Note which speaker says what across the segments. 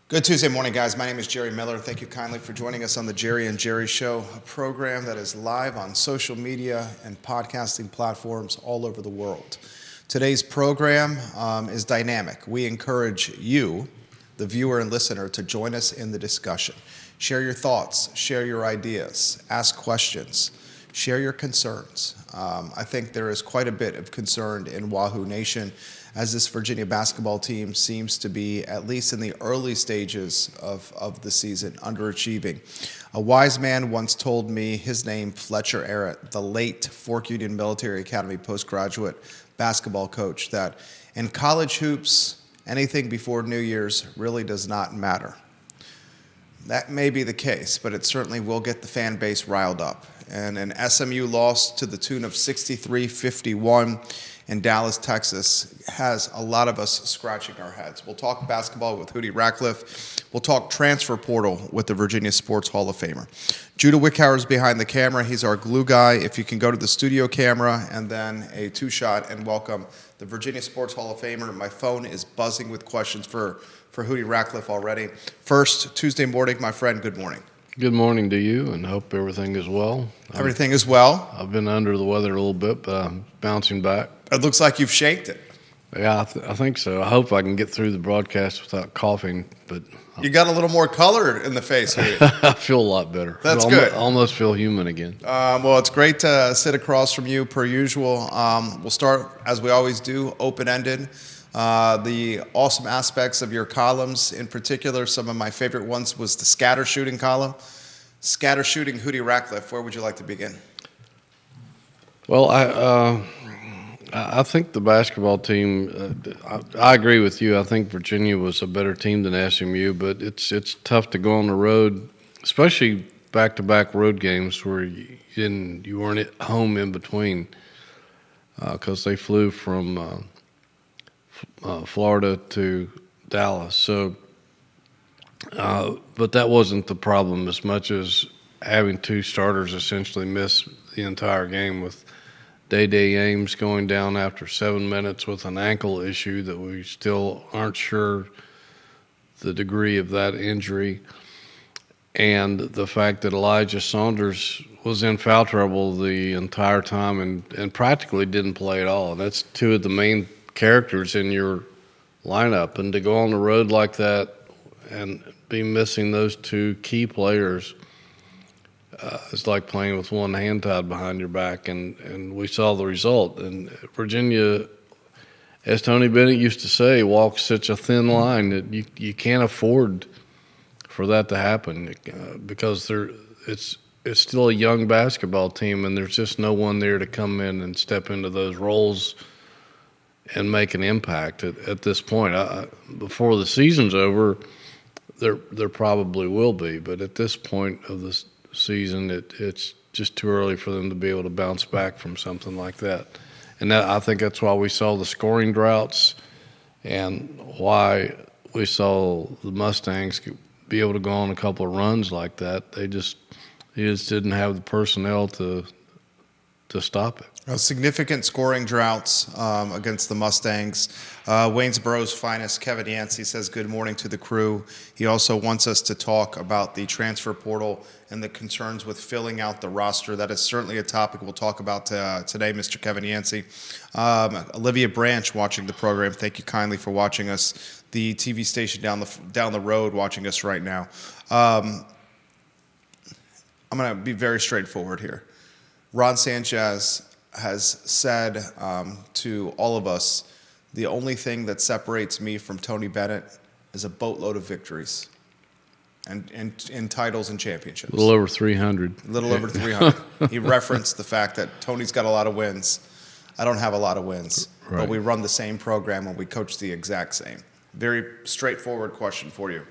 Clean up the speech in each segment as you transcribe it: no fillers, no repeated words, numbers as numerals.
Speaker 1: Good Tuesday morning, guys. My name is Jerry Miller. Thank you kindly for joining us on the Jerry and Jerry Show, a program that is live on social media and podcasting platforms all over the world. Today's program is dynamic. We encourage you, the viewer and listener, to join us in the discussion. Share your thoughts, share your ideas, ask questions, share your concerns. I think there is quite a bit of concern in Wahoo Nation as this Virginia basketball team seems to be, at least in the early stages of the season, underachieving. A wise man once told me, his name Fletcher Arrett, the late Fork Union Military Academy postgraduate basketball coach, that in college hoops, anything before New Year's really does not matter. That may be the case, but it certainly will get the fan base riled up. And an SMU loss to the tune of 63-51 in Dallas, Texas, has a lot of us scratching our heads. We'll talk basketball with Hootie Ratcliffe. We'll talk transfer portal with the Virginia Sports Hall of Famer. Judah Wickhauer is behind the camera. He's our glue guy. If you can go to the studio camera and then a two-shot and welcome the Virginia Sports Hall of Famer. My phone is buzzing with questions for Hootie Ratcliffe already. First, Tuesday morning, my friend, good morning.
Speaker 2: Good morning to you, and hope everything is well.
Speaker 1: Everything is well?
Speaker 2: I've been under the weather a little bit, but I'm bouncing back.
Speaker 1: It looks like you've shaked it.
Speaker 2: Yeah, I think so. I hope I can get through the broadcast without coughing. But
Speaker 1: you got a little more color in the face.
Speaker 2: I feel a lot better.
Speaker 1: That's good.
Speaker 2: Almost feel human again.
Speaker 1: Well, it's great to sit across from you, per usual. We'll start, as we always do, open-ended. The awesome aspects of your columns, in particular, some of my favorite ones was the scatter shooting column. Scatter shooting, Hootie Ratcliffe, where would you like to begin?
Speaker 2: Well, I think the basketball team, I agree with you. I think Virginia was a better team than SMU, but it's tough to go on the road, especially back-to-back road games where you weren't at home in between, because they flew from Florida to Dallas. So, but that wasn't the problem as much as having two starters essentially miss the entire game, with Day Ames going down after 7 minutes with an ankle issue that we still aren't sure the degree of that injury, and the fact that Elijah Saunders was in foul trouble the entire time and practically didn't play at all. And that's two of the main characters in your lineup, and to go on the road like that and be missing those two key players is like playing with one hand tied behind your back, and we saw the result. And Virginia, as Tony Bennett used to say, walks such a thin line that you can't afford for that to happen, because it's still a young basketball team, and there's just no one there to come in and step into those roles and make an impact at this point. Before the season's over, there probably will be, but at this point of the season, it's just too early for them to be able to bounce back from something like that. And I think that's why we saw the scoring droughts and why we saw the Mustangs be able to go on a couple of runs like that. They just didn't have the personnel to stop it.
Speaker 1: Significant scoring droughts against the Mustangs. Waynesboro's finest, Kevin Yancey, says good morning to the crew. He also wants us to talk about the transfer portal and the concerns with filling out the roster. That is certainly a topic we'll talk about today, Mr. Kevin Yancey. Olivia Branch watching the program. Thank you kindly for watching us. The TV station down the road watching us right now. I'm going to be very straightforward here. Ron Sanchez has said to all of us, the only thing that separates me from Tony Bennett is a boatload of victories and in titles and championships.
Speaker 2: A little over 300.
Speaker 1: A little over 300. He referenced the fact that Tony's got a lot of wins. I don't have a lot of wins, right, but we run the same program and we coach the exact same. Very straightforward question for you.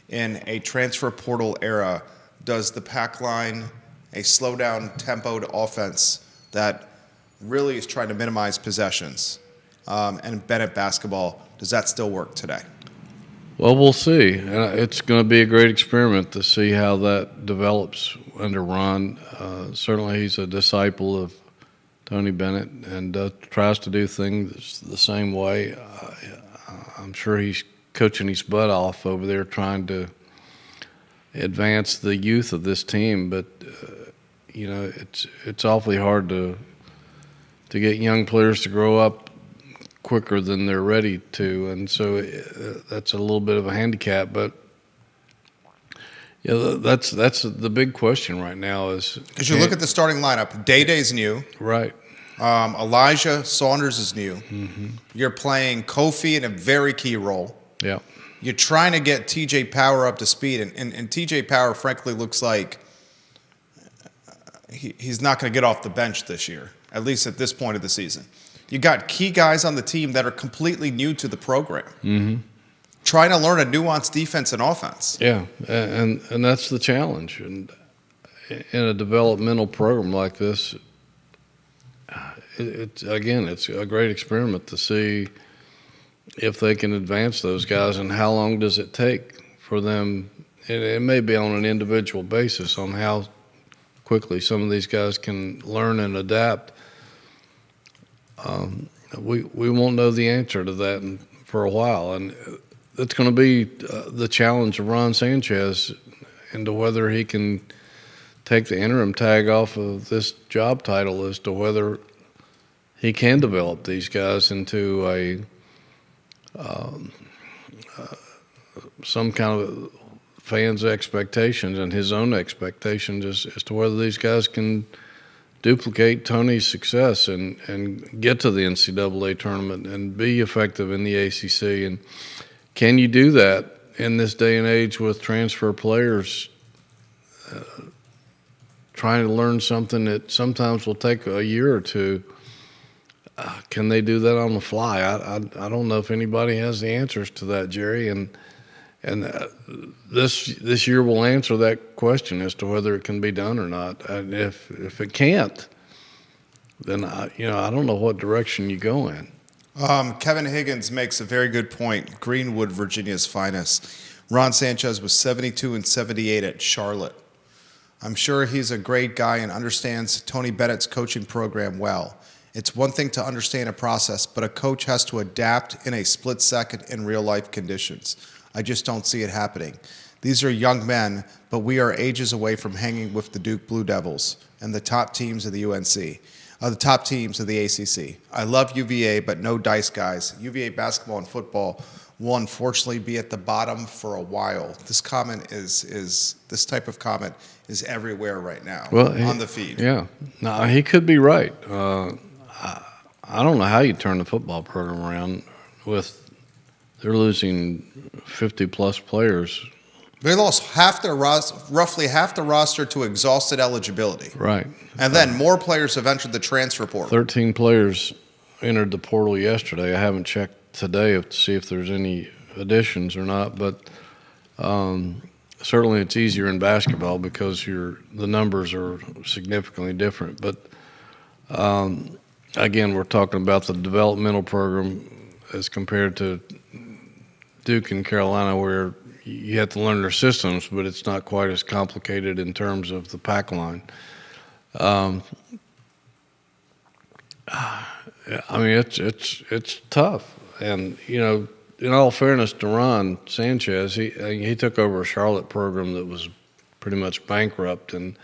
Speaker 1: In a transfer portal era, does the pack line, a slow-down tempoed offense that really is trying to minimize possessions, and Bennett basketball, does that still work today?
Speaker 2: Well, we'll see. It's going to be a great experiment to see how that develops under Ron. Certainly he's a disciple of Tony Bennett and tries to do things the same way. I'm sure he's coaching his butt off over there trying to advance the youth of this team. But it's awfully hard to get young players to grow up quicker than they're ready to, and so that's a little bit of a handicap. But that's the big question right now is
Speaker 1: because you look at the starting lineup. Day-Day's new,
Speaker 2: right?
Speaker 1: Elijah Saunders is new.
Speaker 2: Mm-hmm.
Speaker 1: You're playing Kofi in a very key role.
Speaker 2: Yeah.
Speaker 1: You're trying to get TJ Power up to speed, and TJ Power, frankly, looks like he's not going to get off the bench this year, at least at this point of the season. You got key guys on the team that are completely new to the program, trying to learn a nuanced defense and offense.
Speaker 2: Yeah, and that's the challenge. And in a developmental program like this, it's a great experiment to see if they can advance those guys and how long does it take for them. It may be on an individual basis on how quickly some of these guys can learn and adapt. We won't know the answer to that for a while, and it's going to be the challenge of Ron Sanchez into whether he can take the interim tag off of this job title as to whether he can develop these guys into some kind of fans' expectations and his own expectations as to whether these guys can duplicate Tony's success and get to the NCAA tournament and be effective in the ACC. And can you do that in this day and age with transfer players trying to learn something that sometimes will take a year or two? Can they do that on the fly? I don't know if anybody has the answers to that, Jerry. And this year will answer that question as to whether it can be done or not. And if it can't, then I don't know what direction you go in.
Speaker 1: Kevin Higgins makes a very good point. Greenwood, Virginia's finest. Ron Sanchez was 72 and 78 at Charlotte. I'm sure he's a great guy and understands Tony Bennett's coaching program well. It's one thing to understand a process, but a coach has to adapt in a split second in real-life conditions. I just don't see it happening. These are young men, but we are ages away from hanging with the Duke Blue Devils and the top teams of the UNC, the top teams of the ACC. I love UVA, but no dice, guys. UVA basketball and football will unfortunately be at the bottom for a while. This comment this type of comment is everywhere right now on the feed.
Speaker 2: Yeah, no, he could be right. I don't know how you turn the football program around with they're losing 50-plus players.
Speaker 1: They lost roughly half the roster to exhausted eligibility.
Speaker 2: Right.
Speaker 1: And then more players have entered the transfer portal.
Speaker 2: 13 players entered the portal yesterday. I haven't checked today to see if there's any additions or not, but certainly it's easier in basketball because the numbers are significantly different. But again, we're talking about the developmental program as compared to Duke and Carolina, where you have to learn their systems, but it's not quite as complicated in terms of the pack line. I mean, it's tough, and in all fairness to Ron Sanchez, he took over a Charlotte program that was pretty much bankrupt, and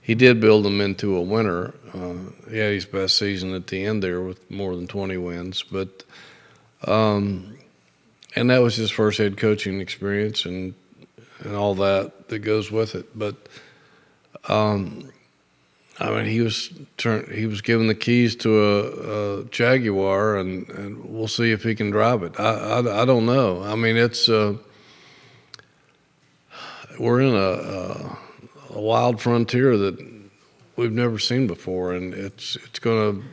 Speaker 2: he did build them into a winner. He had his best season at the end there with more than 20 wins, but and that was his first head coaching experience and all that goes with it. But I mean, he was given the keys to a Jaguar, and we'll see if he can drive it. I don't know. I mean, it's we're in a wild frontier that we've never seen before, and it's going to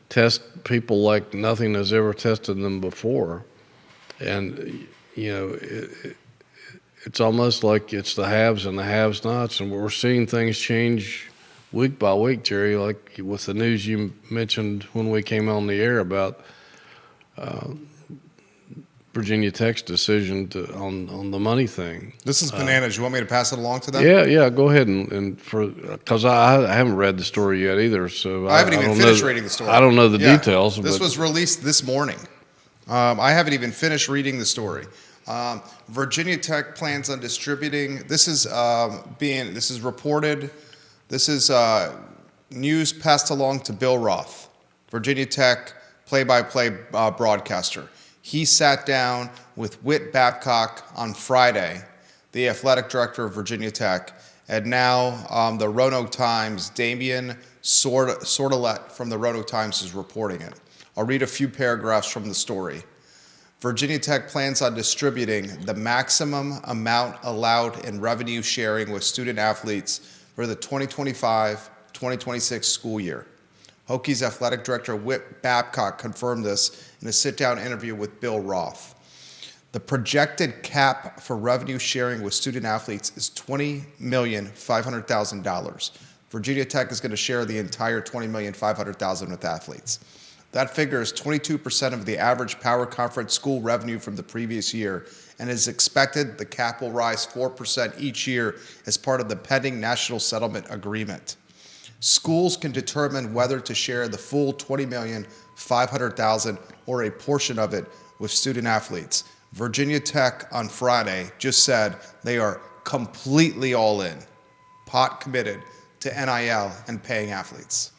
Speaker 2: test people like nothing has ever tested them before. And it's almost like it's the haves and the have-nots, and we're seeing things change week by week, Jerry, like with the news you mentioned when we came on the air about Virginia Tech's decision on the money thing.
Speaker 1: This is bananas. You want me to pass it along to them?
Speaker 2: Yeah. Go ahead because I haven't read the story yet either. So
Speaker 1: I haven't even finished reading the story.
Speaker 2: I don't know the details.
Speaker 1: This was released this morning. I haven't even finished reading the story. Virginia Tech plans on distributing. This is reported. This is news passed along to Bill Roth, Virginia Tech play-by-play broadcaster. He sat down with Whit Babcock on Friday, the athletic director of Virginia Tech, and now the Roanoke Times, Damian Sordelet from the Roanoke Times is reporting it. I'll read a few paragraphs from the story. Virginia Tech plans on distributing the maximum amount allowed in revenue sharing with student athletes for the 2025-2026 school year. Hokies athletic director Whit Babcock confirmed this in a sit-down interview with Bill Roth. The projected cap for revenue sharing with student athletes is $20,500,000. Virginia Tech is going to share the entire $20,500,000 with athletes. That figure is 22% of the average Power Conference school revenue from the previous year, and is expected the cap will rise 4% each year as part of the pending national settlement agreement. Schools can determine whether to share the full $20,500,000 or a portion of it with student athletes. Virginia Tech on Friday just said they are completely all in, pot committed to NIL and paying athletes.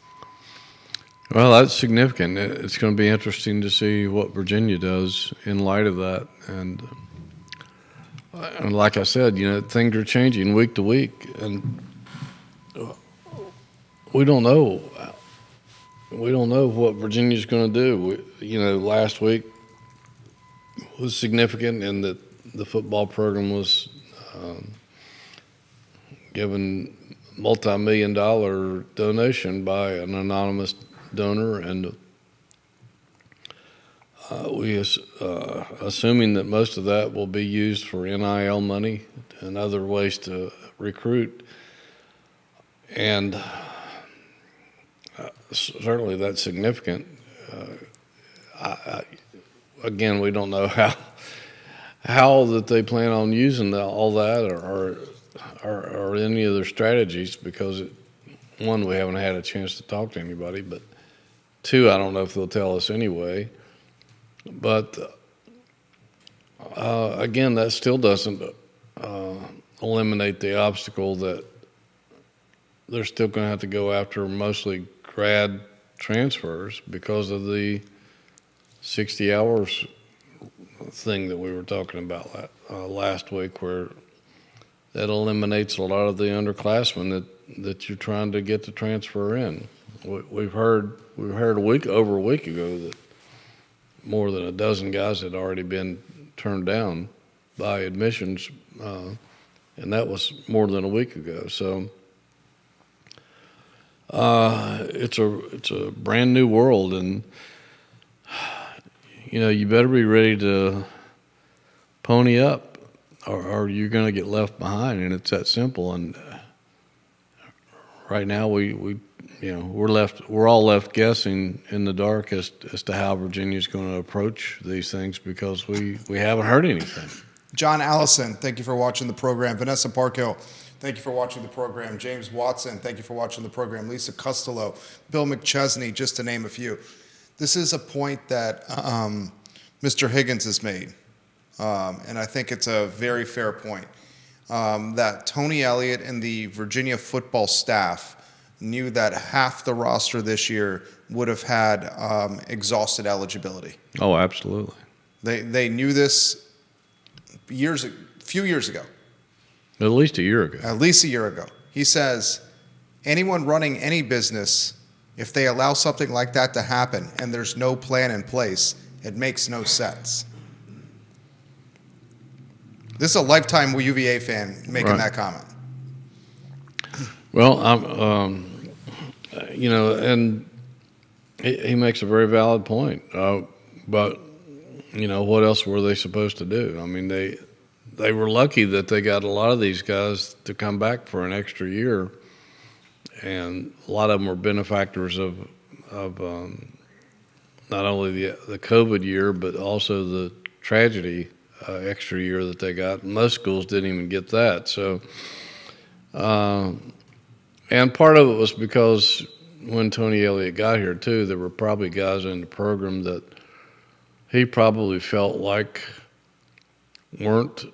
Speaker 2: Well, that's significant. It's going to be interesting to see what Virginia does in light of that. And like I said, things are changing week to week, and we don't know. We don't know what Virginia's going to do. Last week was significant in that the football program was given multi-million-dollar donation by an anonymous donor, and assuming that most of that will be used for NIL money and other ways to recruit, and certainly that's significant. Again, we don't know how that they plan on using all that or any of their strategies, because one, we haven't had a chance to talk to anybody, but two, I don't know if they'll tell us anyway. But again, that still doesn't eliminate the obstacle that they're still going to have to go after mostly grad transfers because of the 60 hours thing that we were talking about last week, where that eliminates a lot of the underclassmen that you're trying to get to transfer in. We've heard over a week ago that more than a dozen guys had already been turned down by admissions, and that was more than a week ago. So it's a brand new world, and you better be ready to pony up, or you're going to get left behind, and it's that simple. And right now we're all left guessing in the dark as to how Virginia's going to approach these things, because we haven't heard anything.
Speaker 1: John Allison, thank you for watching the program. Vanessa Parkhill, thank you for watching the program. James Watson, thank you for watching the program. Lisa Costello, Bill McChesney, just to name a few. This is a point that Mr. Higgins has made, and I think it's a very fair point, that Tony Elliott and the Virginia football staff knew that half the roster this year would have had exhausted eligibility.
Speaker 2: Oh, absolutely.
Speaker 1: They knew this a few years ago.
Speaker 2: At least a year ago.
Speaker 1: At least a year ago. He says, anyone running any business, if they allow something like that to happen and there's no plan in place, it makes no sense. This is a lifetime UVA fan making that comment.
Speaker 2: Well, and he makes a very valid point. But what else were they supposed to do? I mean, they were lucky that they got a lot of these guys to come back for an extra year, and a lot of them were benefactors of not only the COVID year, but also the tragedy extra year that they got. Most schools didn't even get that. So, and part of it was because when Tony Elliott got here too, there were probably guys in the program that he probably felt like weren't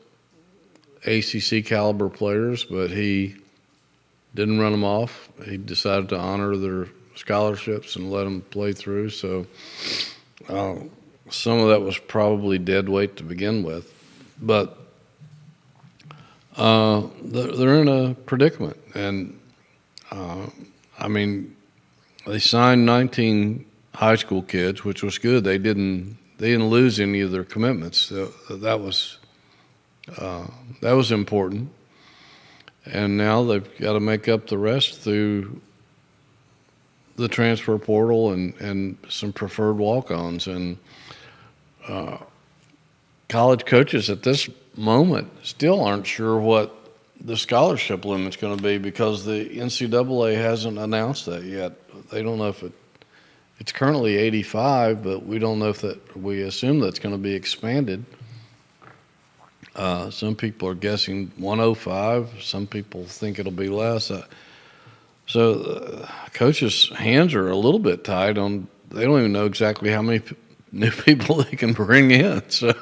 Speaker 2: ACC caliber players, but he didn't run them off. He decided to honor their scholarships and let them play through. So some of that was probably dead weight to begin with. But they're in a predicament. And, I mean, they signed 19 high school kids, which was good. They didn't lose any of their commitments. So that was important. And now they've got to make up the rest through the transfer portal and some preferred walk-ons. And college coaches at this moment still aren't sure what the scholarship limit's going to be because the NCAA hasn't announced that yet. They don't know if it's currently 85, but we don't know if we assume that's going to be expanded. Some people are guessing 105. Some people think it'll be less. So coaches' hands are a little bit tied on. They don't even know exactly how many new people they can bring in. So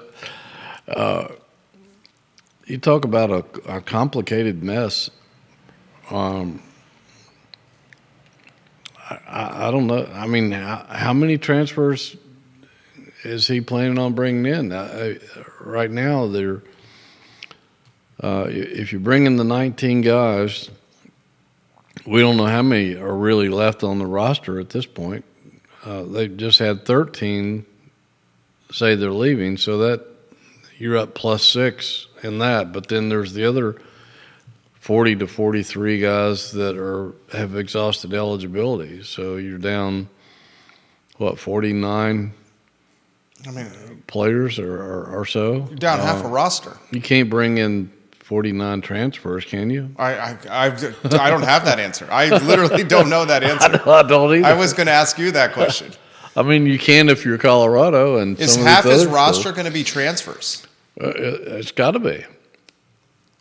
Speaker 2: you talk about a complicated mess. I don't know. I mean, how many transfers is he planning on bringing in? Right now, if you bring in the 19 guys, we don't know how many are really left on the roster at this point. They've just had 13 say they're leaving, so that you're up +6 in that. But then there's the other 40 to 43 guys that have exhausted eligibility. So you're down, 49 players or so?
Speaker 1: You're down half a roster.
Speaker 2: You can't bring in 49 transfers, can you?
Speaker 1: I don't have that answer. I literally don't know that answer.
Speaker 2: I don't either.
Speaker 1: I was going to ask you that question.
Speaker 2: I mean, you can if you're Colorado. And
Speaker 1: is half his roster going to be transfers?
Speaker 2: It's got to be.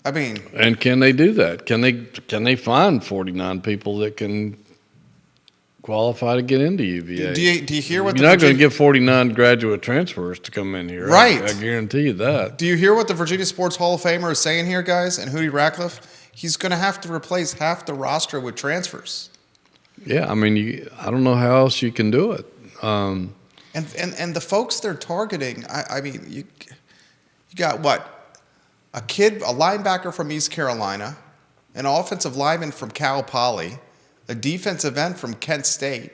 Speaker 1: I mean,
Speaker 2: and can they do that? Can they find 49 people that can qualify to get into UVA?
Speaker 1: Do you hear what
Speaker 2: you're not going to get 49 graduate transfers to come in here?
Speaker 1: Right.
Speaker 2: I guarantee you that.
Speaker 1: Do you hear what the Virginia Sports Hall of Famer is saying here, guys? And Hootie Ratcliffe, he's going to have to replace half the roster with transfers.
Speaker 2: Yeah, I mean, I don't know how else you can do it.
Speaker 1: And the folks they're targeting, I mean, you got what? A linebacker from East Carolina, an offensive lineman from Cal Poly, a defensive end from Kent State,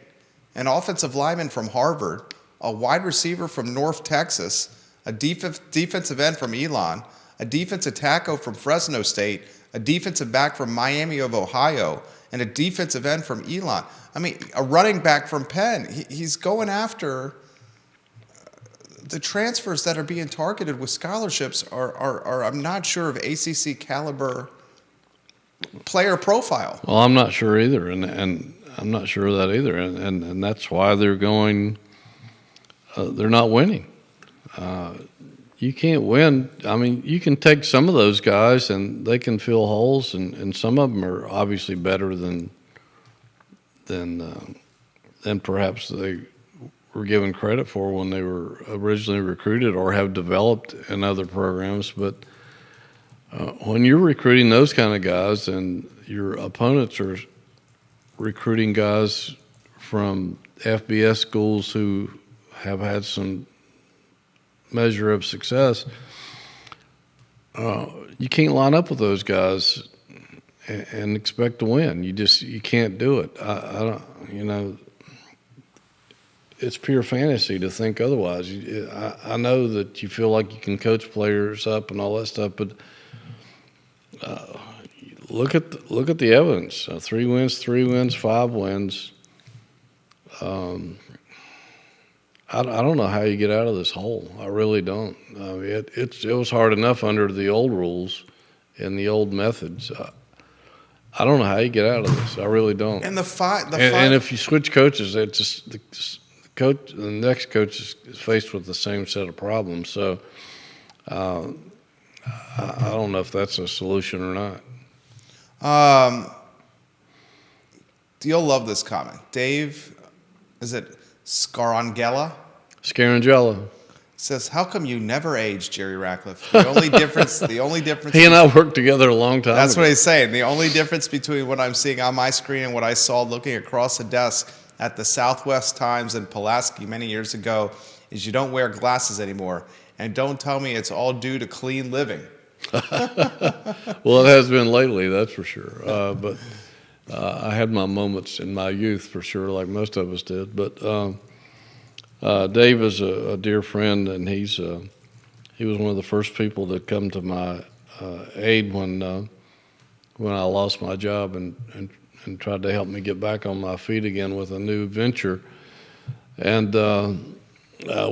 Speaker 1: an offensive lineman from Harvard, a wide receiver from North Texas, a defensive end from Elon, a defensive tackle from Fresno State, a defensive back from Miami of Ohio, and a defensive end from Elon. I mean, a running back from Penn. He's going after the transfers that are being targeted with scholarships are I'm not sure of ACC caliber player profile.
Speaker 2: Well, I'm not sure either, and I'm not sure of that either, and that's why they're going. They're not winning. You can't win. I mean, you can take some of those guys and they can fill holes, and some of them are obviously better than perhaps they were given credit for when they were originally recruited or have developed in other programs. But when you're recruiting those kind of guys and your opponents are recruiting guys from FBS schools who have had some measure of success, you can't line up with those guys and expect to win. You can't do it. I don't, it's pure fantasy to think otherwise. I know that you feel like you can coach players up and all that stuff, but look at the evidence. 3 wins, 5 wins. I don't know how you get out of this hole. I really don't. I mean, it was hard enough under the old rules and the old methods. I don't know how you get out of this. I really don't.
Speaker 1: And
Speaker 2: and if you switch coaches, it's just the next coach is faced with the same set of problems. So I don't know if that's a solution or not.
Speaker 1: You'll love this comment. Dave, is it Scarangella?
Speaker 2: Scarangella.
Speaker 1: Says, how come you never age, Jerry Ratcliffe? The only difference.
Speaker 2: He and I worked together a long time
Speaker 1: That's
Speaker 2: ago.
Speaker 1: what he's saying. The only difference between what I'm seeing on my screen and what I saw looking across the desk at the Southwest Times in Pulaski many years ago is you don't wear glasses anymore. And don't tell me it's all due to clean living.
Speaker 2: Well, it has been lately, that's for sure. But I had my moments in my youth, for sure, like most of us did. But Dave is a dear friend, and he was one of the first people to come to my aid when I lost my job and tried to help me get back on my feet again with a new venture. And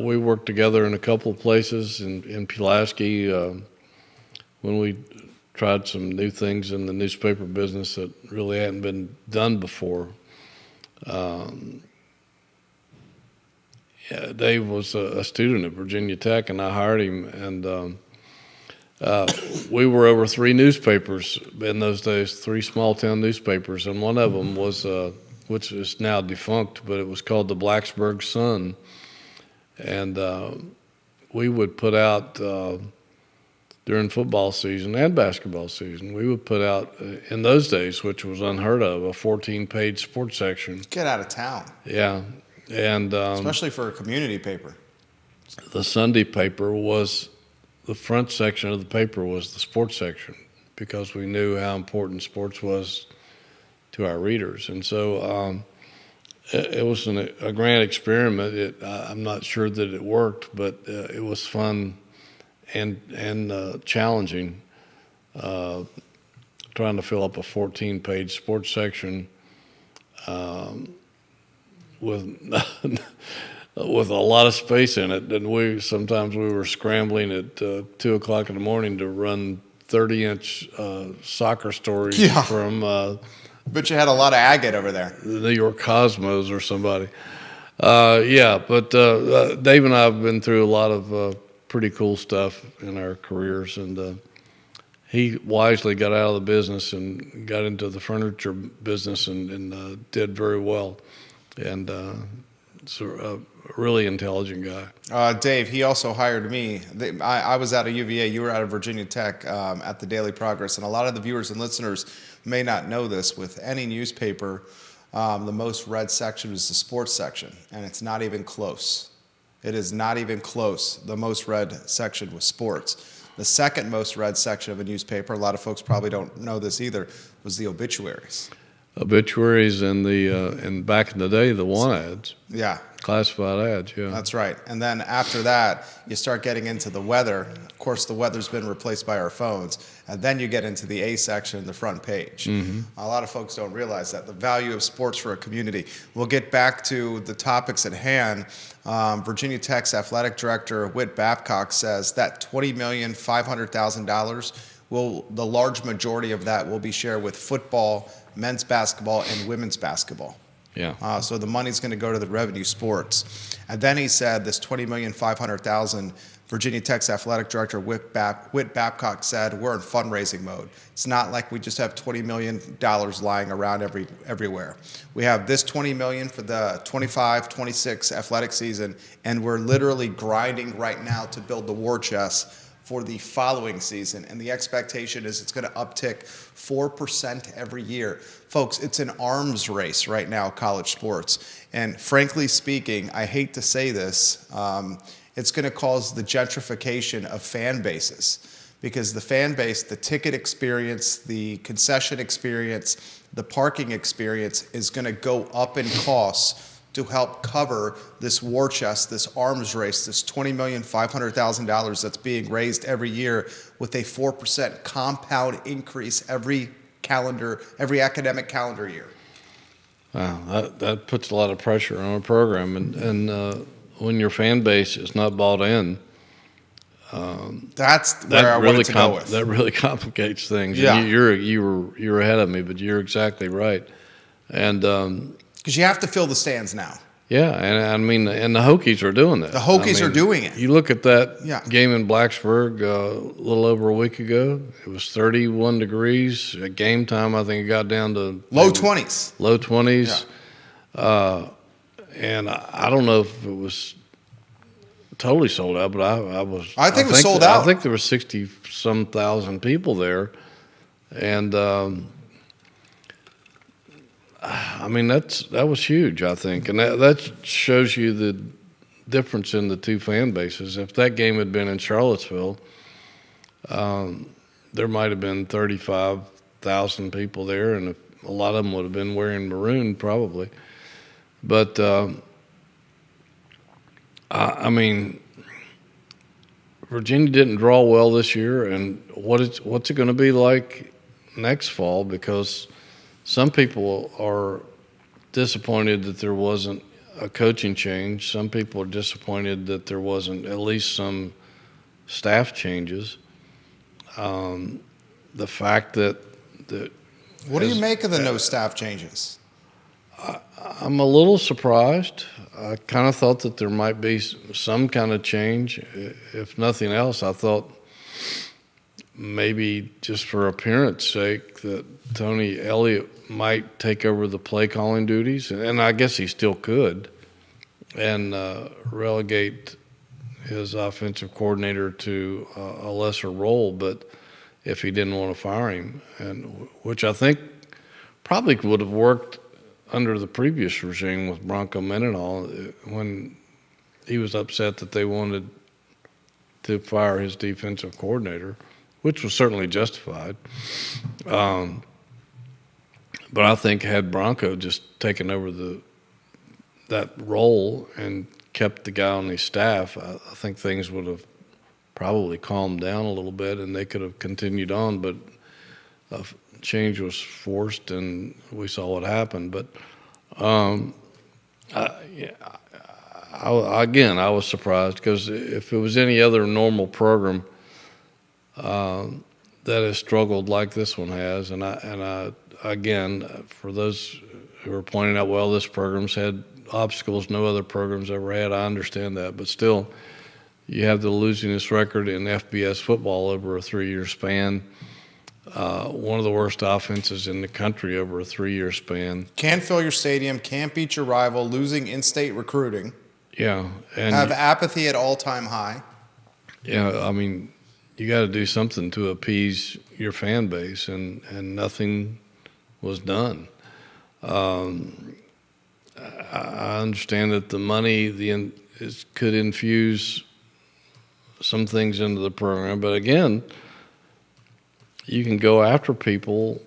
Speaker 2: we worked together in a couple of places in Pulaski when we tried some new things in the newspaper business that really hadn't been done before. Dave was a student at Virginia Tech, and I hired him, and we were over 3 newspapers in those days, 3 small-town newspapers, and one of them was, which is now defunct, but it was called the Blacksburg Sun, and we would put out, during football season and basketball season, we would put out, in those days, which was unheard of, a 14-page sports section.
Speaker 1: Get out of town.
Speaker 2: Yeah. And
Speaker 1: especially for a community paper.
Speaker 2: The Sunday paper was, the front section of the paper was the sports section, because we knew how important sports was to our readers. And so it was a grand experiment. I'm not sure that it worked, but it was fun and challenging, trying to fill up a 14-page sports section with with a lot of space in it. And sometimes we were scrambling at 2 o'clock in the morning to run 30-inch soccer stories from
Speaker 1: But you had a lot of agate over there.
Speaker 2: the New York Cosmos or somebody. But Dave and I have been through a lot of pretty cool stuff in our careers, and he wisely got out of the business and got into the furniture business and did very well. And so a really intelligent guy.
Speaker 1: Dave, he also hired me. I was out of UVA. You were out of Virginia Tech at the Daily Progress. And a lot of the viewers and listeners may not know this. With any newspaper, the most read section is the sports section. And it's not even close. It is not even close. The most read section was sports. The second most read section of a newspaper, a lot of folks probably don't know this either, was the obituaries.
Speaker 2: Obituaries and back in the day, the want ads.
Speaker 1: Yeah.
Speaker 2: Classified ads, yeah.
Speaker 1: That's right. And then after that, you start getting into the weather. Of course, the weather's been replaced by our phones. And then you get into the A section, the front page. Mm-hmm. A lot of folks don't realize that, the value of sports for a community. We'll get back to the topics at hand. Virginia Tech's athletic director, Whit Babcock, says that $20,500,000, the large majority of that will be shared with football, men's basketball, and women's basketball.
Speaker 2: Yeah.
Speaker 1: So the money's going to go to the revenue sports. And then he said this $20,500,000, Virginia Tech's athletic director, Whit Babcock, said, we're in fundraising mode. It's not like we just have $20 million lying around everywhere. We have this $20 million for the 25-26 athletic season, and we're literally grinding right now to build the war chest for the following season, and the expectation is it's going to uptick 4% every year. Folks, it's an arms race right now, college sports. And frankly speaking, I hate to say this, it's going to cause the gentrification of fan bases, because the fan base, the ticket experience, the concession experience, the parking experience is going to go up in costs to help cover this war chest, this arms race, this $20,500,000 that's being raised every year with a 4% compound increase every academic calendar year.
Speaker 2: Wow, that puts a lot of pressure on a program, and when your fan base is not bought in,
Speaker 1: that's where I wanted to go with.
Speaker 2: That really complicates things.
Speaker 1: Yeah.
Speaker 2: You're ahead of me, but you're exactly right, and.
Speaker 1: Because you have to fill the stands now.
Speaker 2: Yeah, and I mean, and the Hokies are doing that.
Speaker 1: The Hokies are doing it.
Speaker 2: You look at that game in Blacksburg a little over a week ago. It was 31 degrees. At game time, I think it got down to
Speaker 1: low 20s.
Speaker 2: Low 20s. Yeah. And I don't know if it was totally sold out, but
Speaker 1: I think it was sold out.
Speaker 2: I think there were 60-some thousand people there, and I mean that was huge. I think, and that shows you the difference in the two fan bases. If that game had been in Charlottesville, there might have been 35,000 people there, and a lot of them would have been wearing maroon probably. But I mean, Virginia didn't draw well this year, and what's it going to be like next fall? Because some people are disappointed that there wasn't a coaching change. Some people are disappointed that there wasn't at least some staff changes. The fact that
Speaker 1: what do you make of the no staff changes?
Speaker 2: I'm a little surprised. I kind of thought that there might be some kind of change. If nothing else, I thought maybe just for appearance sake that Tony Elliott might take over the play calling duties, and I guess he still could, and relegate his offensive coordinator to a lesser role, but if he didn't want to fire him, and which I think probably would have worked under the previous regime with Bronco Mendenhall when he was upset that they wanted to fire his defensive coordinator, which was certainly justified. But I think had Bronco just taken over that role and kept the guy on his staff, I think things would have probably calmed down a little bit and they could have continued on. But change was forced, and we saw what happened. But again, I was surprised because if it was any other normal program that has struggled like this one has, and I again, for those who are pointing out, well, this program's had obstacles no other program's ever had, I understand that, but still, you have the losingest record in FBS football over a 3-year span. One of the worst offenses in the country over a 3-year span.
Speaker 1: Can't fill your stadium, can't beat your rival, losing in-state recruiting.
Speaker 2: Yeah. And
Speaker 1: have apathy at all-time high.
Speaker 2: Yeah, I mean, you got to do something to appease your fan base, and nothing was done. I understand that the money could infuse some things into the program, but again, you can go after people,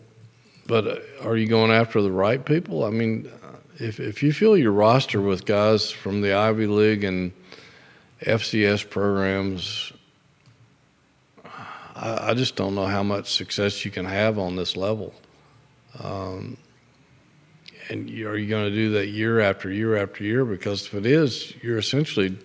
Speaker 2: but are you going after the right people? I mean, if you fill your roster with guys from the Ivy League and FCS programs, I just don't know how much success you can have on this level. And are you going to do that year after year after year? Because if it is, you essentially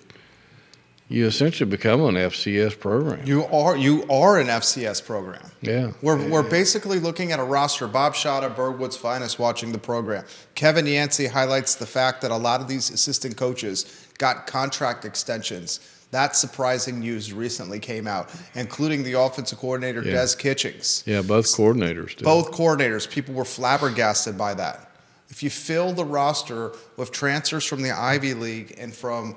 Speaker 2: become an FCS program.
Speaker 1: You are an FCS program.
Speaker 2: Yeah.
Speaker 1: We're basically looking at a roster. Bob Schada, Birdwood's finest, watching the program. Kevin Yancey highlights the fact that a lot of these assistant coaches got contract extensions. That surprising news recently came out, including the offensive coordinator, Des Kitchings.
Speaker 2: Yeah, both coordinators did.
Speaker 1: Both coordinators. People were flabbergasted by that. If you fill the roster with transfers from the Ivy League and from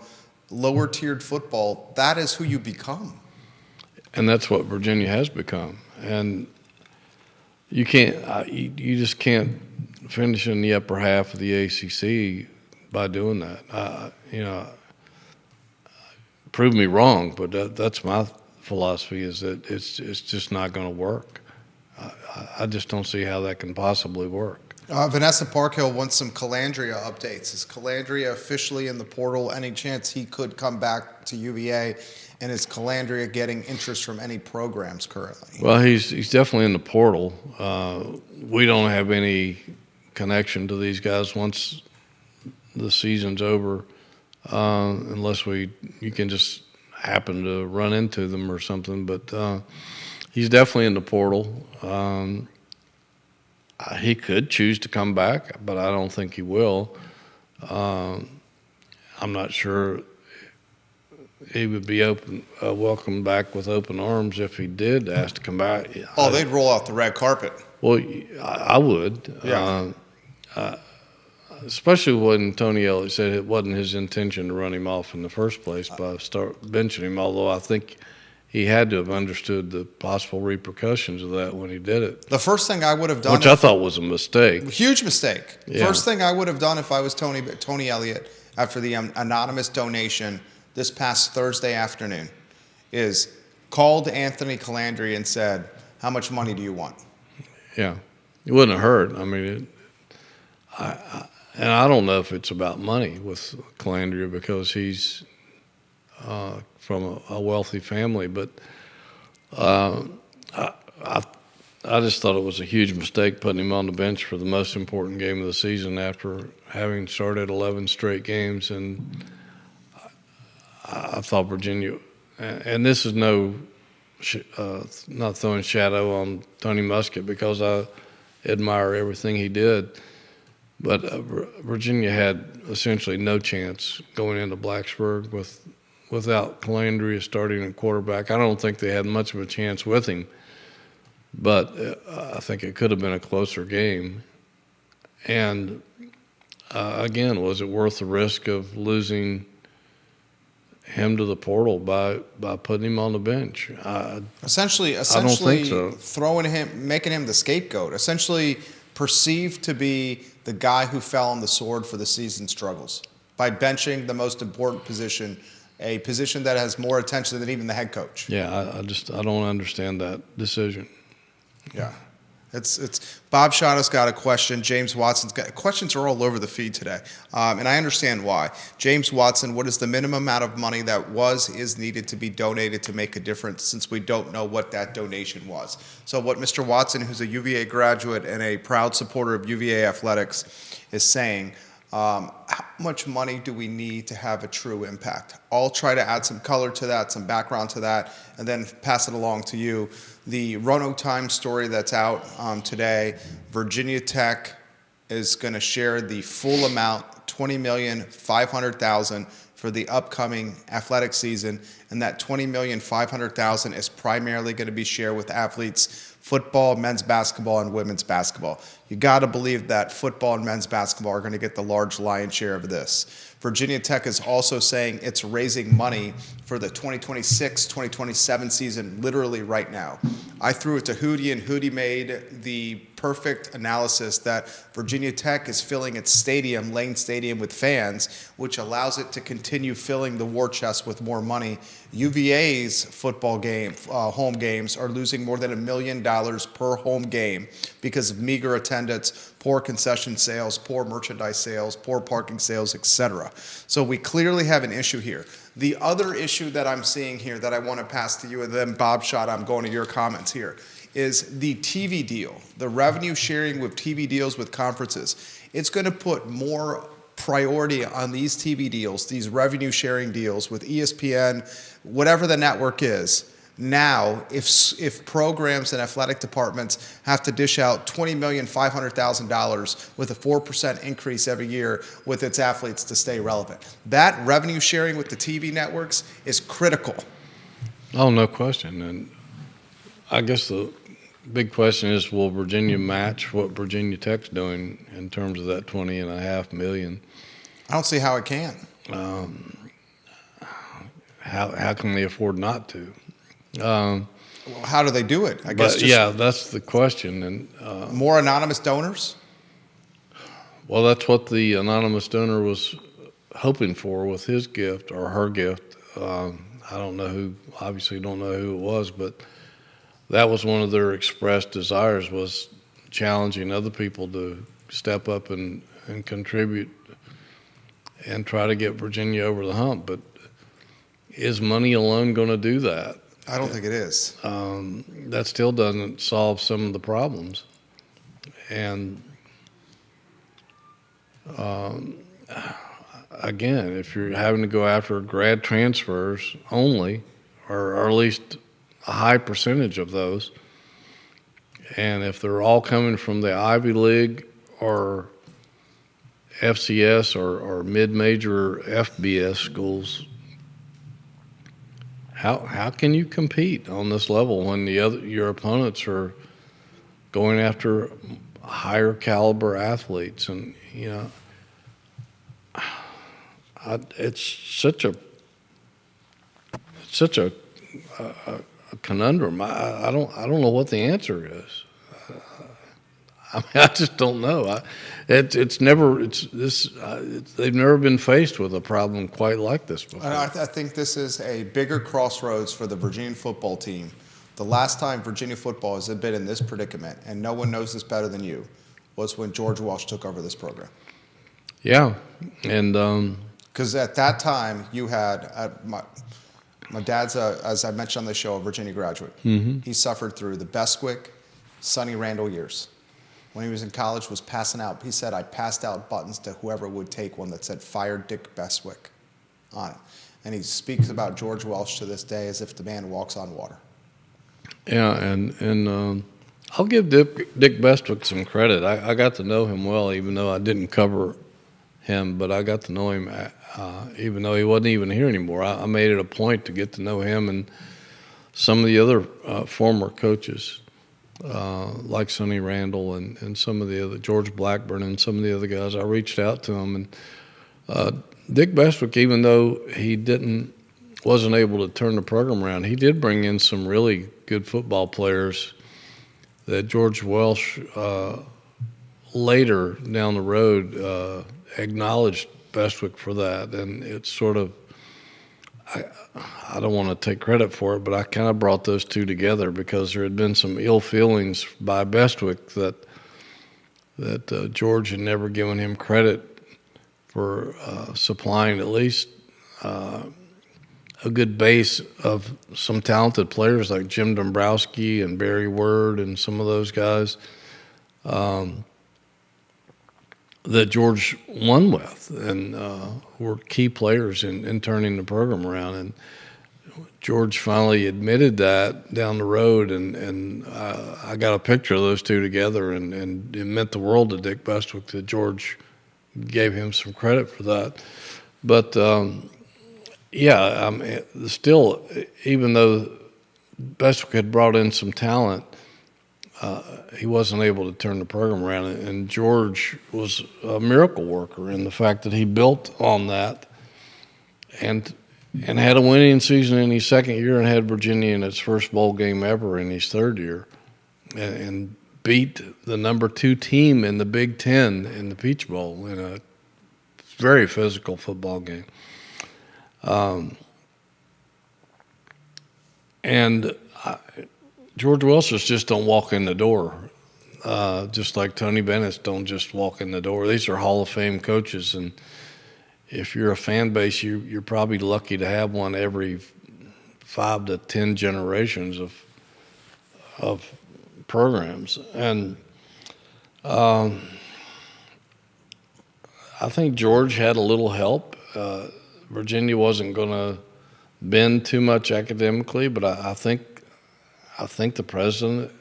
Speaker 1: lower-tiered football, that is who you become.
Speaker 2: And that's what Virginia has become. And you just can't finish in the upper half of the ACC by doing that. Prove me wrong, but that's my philosophy, is that it's just not going to work. I just don't see how that can possibly work.
Speaker 1: Vanessa Parkhill wants some Calandria updates. Is Calandria officially in the portal? Any chance he could come back to UVA? And is Calandria getting interest from any programs currently?
Speaker 2: Well, he's definitely in the portal. We don't have any connection to these guys once the season's over, unless you can just happen to run into them or something. But he's definitely in the portal. He could choose to come back, but I don't think he will. I'm not sure he would be welcomed back with open arms if he did ask to come back.
Speaker 1: They'd roll out the red carpet.
Speaker 2: Well, I would.
Speaker 1: Yeah.
Speaker 2: especially when Tony Elliott said it wasn't his intention to run him off in the first place by benching him, although I think he had to have understood the possible repercussions of that when he did it.
Speaker 1: The first thing I would have done,
Speaker 2: which I thought was a mistake.
Speaker 1: Huge mistake.
Speaker 2: Yeah.
Speaker 1: First thing I would have done if I was Tony Elliott after the anonymous donation this past Thursday afternoon is called Anthony Calandri and said, "How much money do you want?"
Speaker 2: Yeah, it wouldn't have hurt. I mean, and I don't know if it's about money with Calandria because he's from a wealthy family, but I just thought it was a huge mistake putting him on the bench for the most important game of the season after having started 11 straight games. And I thought Virginia, and this is not throwing shadow on Tony Muskett because I admire everything he did, but Virginia had essentially no chance going into Blacksburg without Calandria starting at quarterback. I don't think they had much of a chance with him, but I think it could have been a closer game. And again, was it worth the risk of losing him to the portal by putting him on the bench?
Speaker 1: Essentially,
Speaker 2: I don't think so.
Speaker 1: Throwing him, making him the scapegoat, essentially perceived to be the guy who fell on the sword for the season struggles by benching the most important position, a position that has more attention than even the head coach.
Speaker 2: Yeah, I don't understand that decision.
Speaker 1: Yeah. It's Bob Shotto's got a question. James Watson's got questions are all over the feed today, and I understand why. James Watson, what is the minimum amount of money that is needed to be donated to make a difference? Since we don't know what that donation was. So what Mr. Watson, who's a UVA graduate and a proud supporter of UVA athletics, is saying. How much money do we need to have a true impact? I'll try to add some color to that, some background to that, and then pass it along to you. The Roanoke Times story that's out today, Virginia Tech is going to share the full amount, $20,500,000 for the upcoming athletic season, and that $20,500,000 is primarily going to be shared with athletes football, men's basketball, and women's basketball. You got to believe that football and men's basketball are going to get the large lion's share of this. Virginia Tech is also saying it's raising money for the 2026-2027 season literally right now. I threw it to Hootie, and Hootie made the perfect analysis that Virginia Tech is filling its stadium, Lane Stadium, with fans, which allows it to continue filling the war chest with more money. UVA's football home games are losing more than $1 million per home game because of meager attendance, poor concession sales, poor merchandise sales, poor parking sales, etc. So we clearly have an issue here. The other issue that I'm seeing here that I want to pass to you, and then Bob Schott, I'm going to your comments here, is the TV deal, the revenue sharing with TV deals with conferences. It's going to put more priority on these TV deals, these revenue sharing deals with ESPN, whatever the network is. Now, if programs and athletic departments have to dish out $20,500,000 with a 4% increase every year with its athletes to stay relevant, that revenue sharing with the TV networks is critical.
Speaker 2: Oh, no question. And I guess the big question is, will Virginia match what Virginia Tech's doing in terms of that $20.5 million?
Speaker 1: I don't see how it can.
Speaker 2: How can they afford not to?
Speaker 1: How do they do it? I guess.
Speaker 2: Yeah, that's the question. And
Speaker 1: more anonymous donors.
Speaker 2: Well, that's what the anonymous donor was hoping for with his gift or her gift. I don't know who. Obviously, don't know who it was, but that was one of their expressed desires, was challenging other people to step up and contribute and try to get Virginia over the hump. But is money alone going to do that?
Speaker 1: I don't think it is.
Speaker 2: That still doesn't solve some of the problems. And again, if you're having to go after grad transfers only, or at least a high percentage of those, and if they're all coming from the Ivy League or FCS or mid-major FBS schools, how can you compete on this level when your opponents are going after higher caliber athletes? And it's such a conundrum. I don't know what the answer is. I mean, I just don't know. They've never been faced with a problem quite like this before.
Speaker 1: I think this is a bigger crossroads for the Virginia football team. The last time Virginia football has been in this predicament, and no one knows this better than you, was when George Welsh took over this program.
Speaker 2: Yeah, and
Speaker 1: because at that time you had my dad's as I mentioned on the show, a Virginia graduate.
Speaker 2: Mm-hmm.
Speaker 1: He suffered through the Bestwick, Sonny Randall years. When he was in college, was passing out. He said, I passed out buttons to whoever would take one that said "Fire Dick Bestwick" on it. And he speaks about George Welsh to this day as if the man walks on water.
Speaker 2: Yeah, and I'll give Dick Bestwick some credit. I got to know him well, even though I didn't cover him, but I got to know him even though he wasn't even here anymore. I made it a point to get to know him and some of the other former coaches. Like Sonny Randall and some of the other, George Blackburn and some of the other guys. I reached out to him, and Dick Bestwick, even though he wasn't able to turn the program around, he did bring in some really good football players that George Welsh later down the road acknowledged Bestwick for that, and it's sort of, I don't want to take credit for it, but I kind of brought those two together because there had been some ill feelings by Bestwick that George had never given him credit for supplying at least a good base of some talented players like Jim Dombrowski and Barry Word and some of those guys that George won with and were key players in turning the program around. And George finally admitted that down the road, and I got a picture of those two together, and it meant the world to Dick Bestwick that George gave him some credit for that. But, still, even though Bestwick had brought in some talent, he wasn't able to turn the program around, and George was a miracle worker in the fact that he built on that and had a winning season in his second year and had Virginia in its first bowl game ever in his third year and beat the number 2 team in the Big Ten in the Peach Bowl in a very physical football game. George Welsh's just don't walk in the door, just like Tony Bennett's don't just walk in the door. These are Hall of Fame coaches, and if you're a fan base, you're probably lucky to have one every 5 to 10 generations of programs. And I think George had a little help. Virginia wasn't going to bend too much academically, but I think the president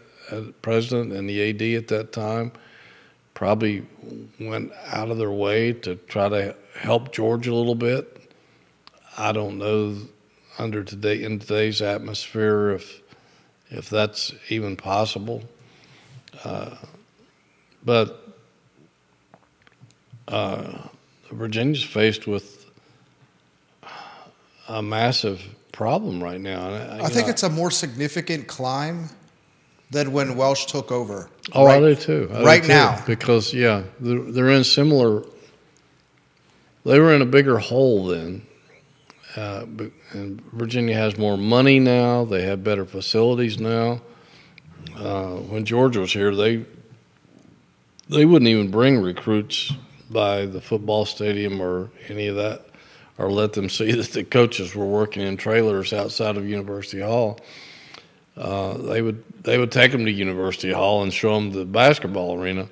Speaker 2: and the AD at that time probably went out of their way to try to help George a little bit. I don't know in today's atmosphere if that's even possible. But Virginia's faced with a massive problem right now. And
Speaker 1: I think it's a more significant climb than when Welsh took over.
Speaker 2: Oh, I do too.
Speaker 1: Now.
Speaker 2: Because, they're in similar – they were in a bigger hole then. And Virginia has more money now. They have better facilities now. When George was here, they wouldn't even bring recruits by the football stadium or any of that, or let them see that the coaches were working in trailers outside of University Hall. They would take them to University Hall and show them the basketball arena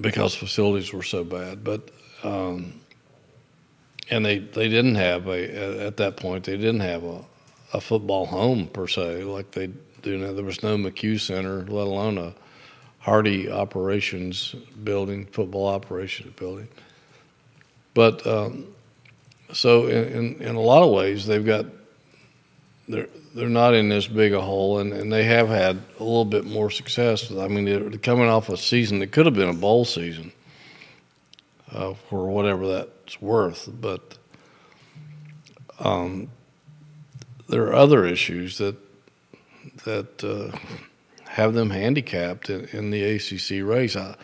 Speaker 2: because facilities were so bad. But and they didn't have at that point they didn't have a football home per se like they do now. There was no McHugh Center, let alone a Hardy operations building, football operations building. But so in a lot of ways they're not in this big a hole, and they have had a little bit more success. I mean, they're coming off a season that could have been a bowl season. for whatever that's worth. But there are other issues that have them handicapped in the ACC race. I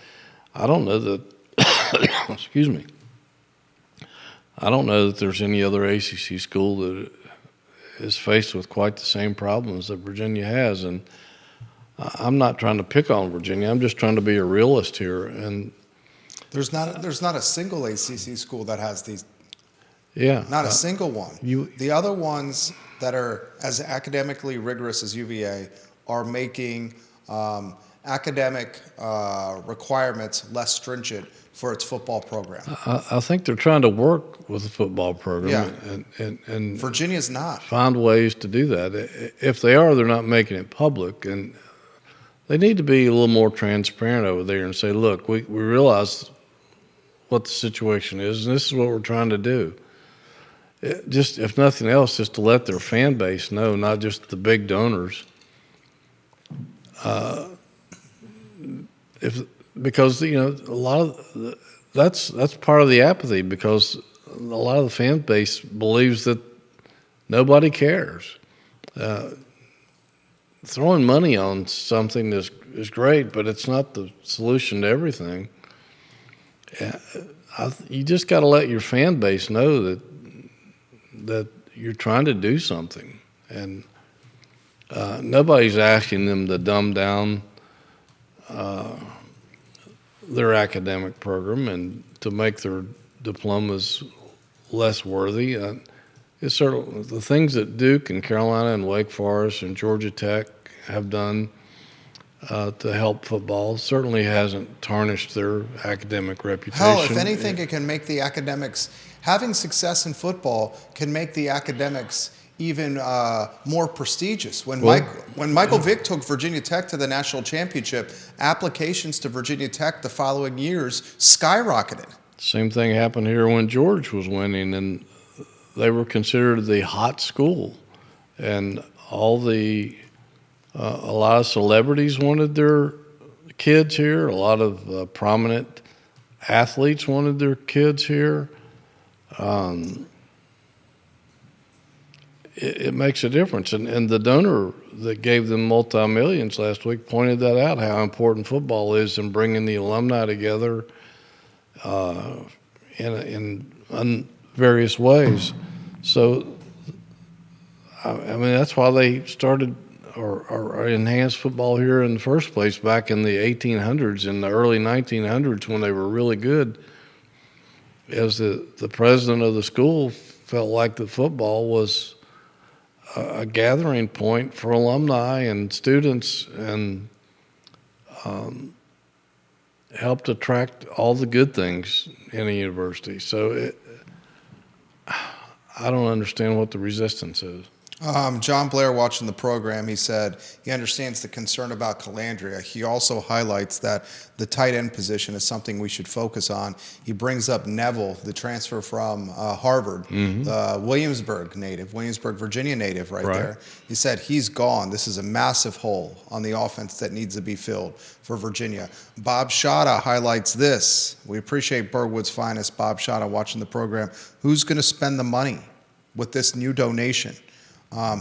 Speaker 2: don't know that. Excuse me. I don't know that there's any other ACC school that is faced with quite the same problems that Virginia has. And I'm not trying to pick on Virginia. I'm just trying to be a realist here. And
Speaker 1: there's not a single ACC school that has these.
Speaker 2: Yeah.
Speaker 1: Not a single one. The other ones that are as academically rigorous as UVA are making academic requirements less stringent for its football program.
Speaker 2: I think they're trying to work with the football program, and
Speaker 1: Virginia's not.
Speaker 2: Find ways to do that. If they are, they're not making it public, and they need to be a little more transparent over there and say, look, we realize what the situation is, and this is what we're trying to do. Just, if nothing else, just to let their fan base know, not just the big donors. Because a lot of that's part of the apathy, because a lot of the fan base believes that nobody cares. Throwing money on something is great, but it's not the solution to everything. You just got to let your fan base know that you're trying to do something, and nobody's asking them to dumb down their academic program and to make their diplomas less worthy. It's sort of the things that Duke and Carolina and Wake Forest and Georgia Tech have done to help football certainly hasn't tarnished their academic reputation.
Speaker 1: Hell, if anything, it can make the academics, having success in football can make the academics even more prestigious. When Michael Vick took Virginia Tech to the national championship, applications to Virginia Tech the following years skyrocketed.
Speaker 2: Same thing happened here when George was winning, and they were considered the hot school, and a lot of celebrities wanted their kids here. A lot of prominent athletes wanted their kids here. It makes a difference. And the donor that gave them multi-millions last week pointed that out, how important football is in bringing the alumni together in various ways. So, I mean, that's why they started or enhanced football here in the first place back in the 1800s, in the early 1900s, when they were really good, as the president of the school felt like that football was a gathering point for alumni and students, and helped attract all the good things in a university. So I don't understand what the resistance is.
Speaker 1: John Blair, watching the program, he said he understands the concern about Calandria. He also highlights that the tight end position is something we should focus on. He brings up Neville, the transfer from Harvard, the Williamsburg native, Williamsburg, Virginia native right there. He said he's gone. This is a massive hole on the offense that needs to be filled for Virginia. Bob Shada highlights this. We appreciate Burwood's finest, Bob Shada, watching the program. Who's going to spend the money with this new donation?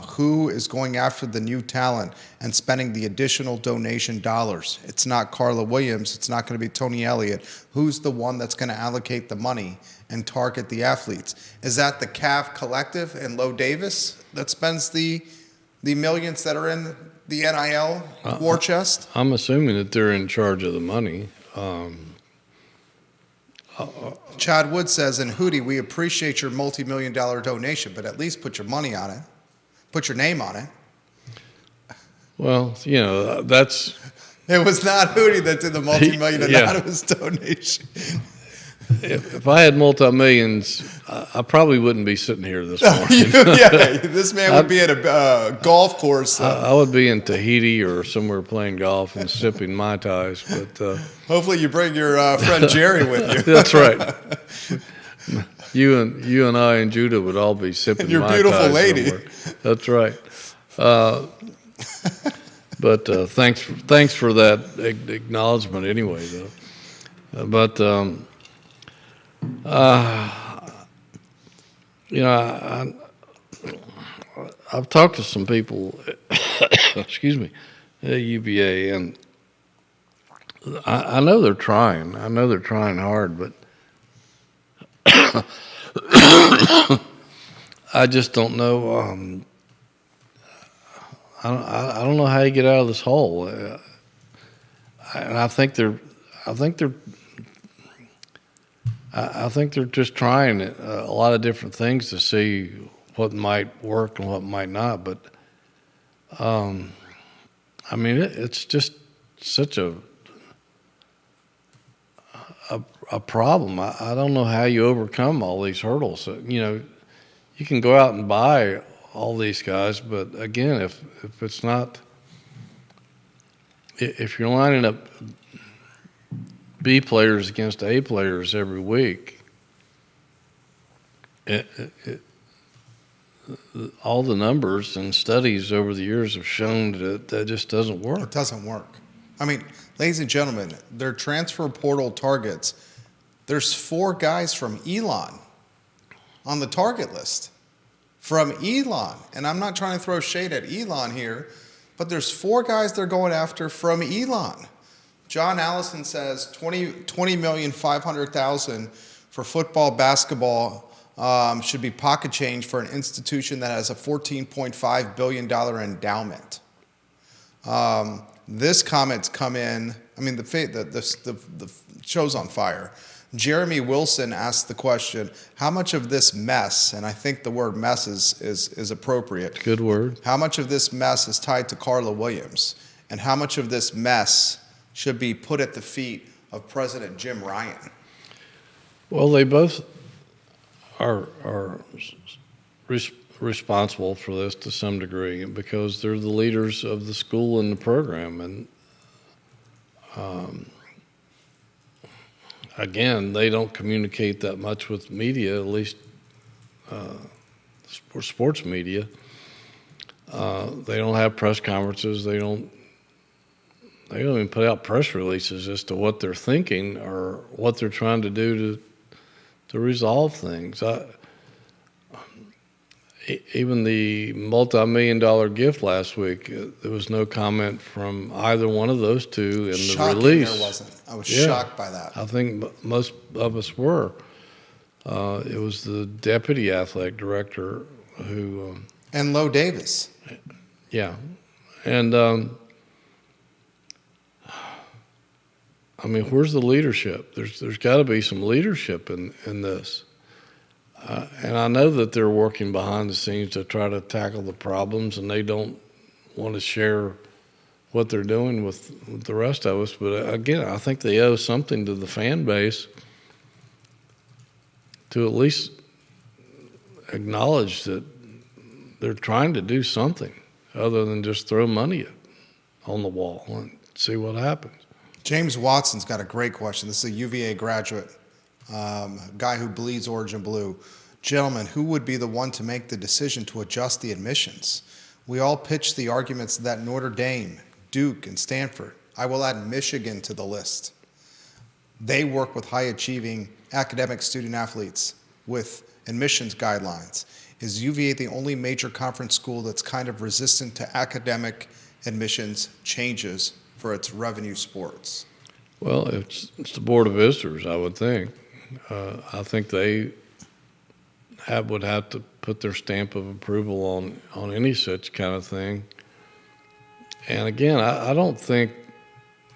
Speaker 1: Who is going after the new talent and spending the additional donation dollars? It's not Carla Williams. It's not going to be Tony Elliott. Who's the one that's going to allocate the money and target the athletes? Is that the Cav Collective and Lowe Davis that spends the millions that are in the NIL war chest?
Speaker 2: I'm assuming that they're in charge of the money.
Speaker 1: Chad Wood says, and Hootie, we appreciate your multi-million-dollar donation, but at least put your money on it. Put your name on it.
Speaker 2: Well, that's...
Speaker 1: It was not Hootie that did the multi-million-dollar donation.
Speaker 2: If I had multi-millions, I probably wouldn't be sitting here this morning.
Speaker 1: This man would be at a golf course.
Speaker 2: I would be in Tahiti or somewhere playing golf and sipping Mai Tais. But
Speaker 1: hopefully you bring your friend Jerry with you.
Speaker 2: That's right. You and I and Judah would all be sipping
Speaker 1: and your
Speaker 2: Mai
Speaker 1: beautiful
Speaker 2: Tais
Speaker 1: lady.
Speaker 2: somewhere. That's right. But thanks for that acknowledgement anyway, though. But You know, I've talked to some people, excuse me, at UVA, and I know they're trying. I know they're trying hard, but I just don't know. I don't know how you get out of this hole. And I think they're just trying a lot of different things to see what might work and what might not. But I mean, it's just such a problem. I don't know how you overcome all these hurdles. You know, you can go out and buy all these guys, but again, if it's not, if you're lining up B players against A players every week, all the numbers and studies over the years have shown that just doesn't work.
Speaker 1: It doesn't work. I mean, ladies and gentlemen, their transfer portal targets, there's 4 guys from Elon on the target list. From Elon. And I'm not trying to throw shade at Elon here, but there's 4 guys they're going after from Elon. John Allison says $20,500,000 for football, basketball should be pocket change for an institution that has a $14.5 billion endowment. This comment's come in. I mean, the show's on fire. Jeremy Wilson asked the question, how much of this mess, and I think the word mess is appropriate.
Speaker 2: Good word.
Speaker 1: How much of this mess is tied to Carla Williams? And how much of this mess should be put at the feet of President Jim Ryan?
Speaker 2: Well, they both are responsible for this to some degree because they're the leaders of the school and the program. And again, they don't communicate that much with media, at least sports media. They don't have press conferences. They don't even put out press releases as to what they're thinking or what they're trying to do to resolve things. Even the multi-million-dollar gift last week, there was no comment from either one of those two in the release.
Speaker 1: There wasn't. I was shocked by that.
Speaker 2: I think most of us were. It was the deputy athletic director who...
Speaker 1: and Lo Davis.
Speaker 2: Yeah. And, I mean, where's the leadership? There's got to be some leadership in this. And I know that they're working behind the scenes to try to tackle the problems, and they don't want to share what they're doing with the rest of us. But again, I think they owe something to the fan base to at least acknowledge that they're trying to do something other than just throw money on the wall and see what happens.
Speaker 1: James Watson's got a great question. This is a UVA graduate. Guy who bleeds orange and blue. Gentlemen, who would be the one to make the decision to adjust the admissions? We all pitched the arguments that Notre Dame, Duke, and Stanford, I will add Michigan to the list. They work with high-achieving academic student athletes with admissions guidelines. Is UVA the only major conference school that's kind of resistant to academic admissions changes for its revenue sports?
Speaker 2: Well, it's the Board of Visitors, I would think. I think they would have to put their stamp of approval on any such kind of thing. And again, I don't think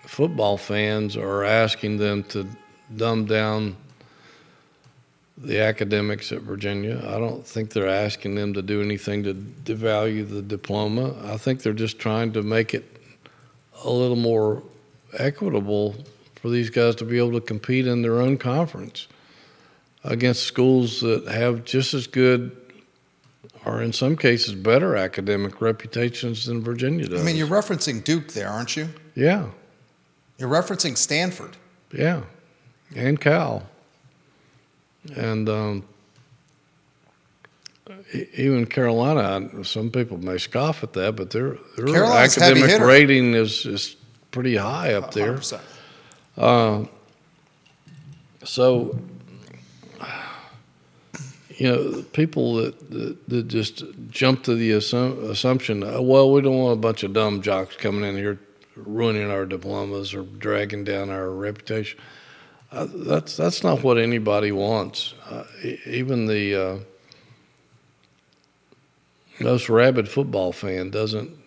Speaker 2: football fans are asking them to dumb down the academics at Virginia. I don't think they're asking them to do anything to devalue the diploma. I think they're just trying to make it a little more equitable for these guys to be able to compete in their own conference against schools that have just as good, or in some cases better, academic reputations than Virginia does.
Speaker 1: I mean, you're referencing Duke there, aren't you?
Speaker 2: Yeah.
Speaker 1: You're referencing Stanford.
Speaker 2: Yeah, and Cal. And even Carolina, some people may scoff at that, but their academic rating is pretty high up there.
Speaker 1: 100%.
Speaker 2: So people that just jump to the assumption, well, we don't want a bunch of dumb jocks coming in here ruining our diplomas or dragging down our reputation. That's not what anybody wants. Even the most rabid football fan doesn't.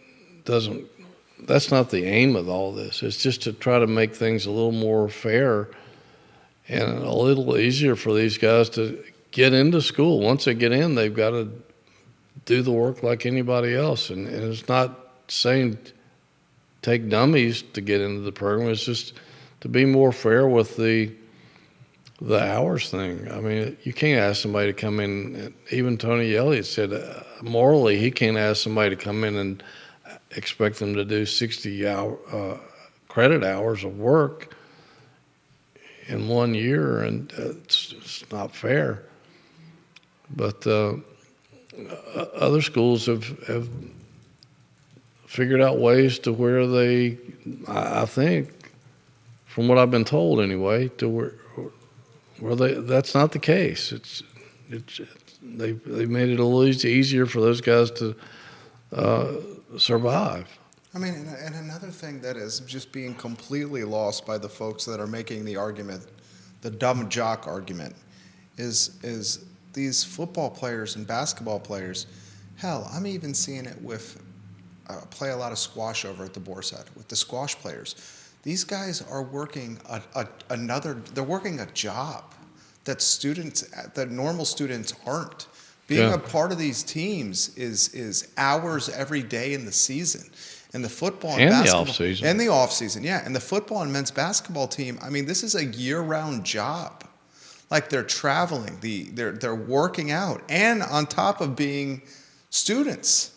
Speaker 2: That's not the aim of all this. It's just to try to make things a little more fair and a little easier for these guys to get into school. Once they get in, they've got to do the work like anybody else. And it's not saying take dummies to get into the program. It's just to be more fair with the hours thing. I mean, you can't ask somebody to come in. Even Tony Elliott said morally he can't ask somebody to come in and expect them to do 60 credit hours of work in 1 year, and it's not fair. But other schools have figured out ways to where I think, from what I've been told anyway, to where that's not the case. They made it a little easier for those guys to survive.
Speaker 1: I mean, and another thing that is just being completely lost by the folks that are making the argument, the dumb jock argument, is these football players and basketball players. Hell, I'm even seeing it with play a lot of squash over at the Boarset with the squash players. These guys are working they're working a job that normal students aren't. Being a part of these teams is hours every day in the season. And the football and basketball,
Speaker 2: the off-season.
Speaker 1: And the off-season, yeah. And the football and men's basketball team, I mean, this is a year-round job. Like, they're traveling, they're working out, and on top of being students.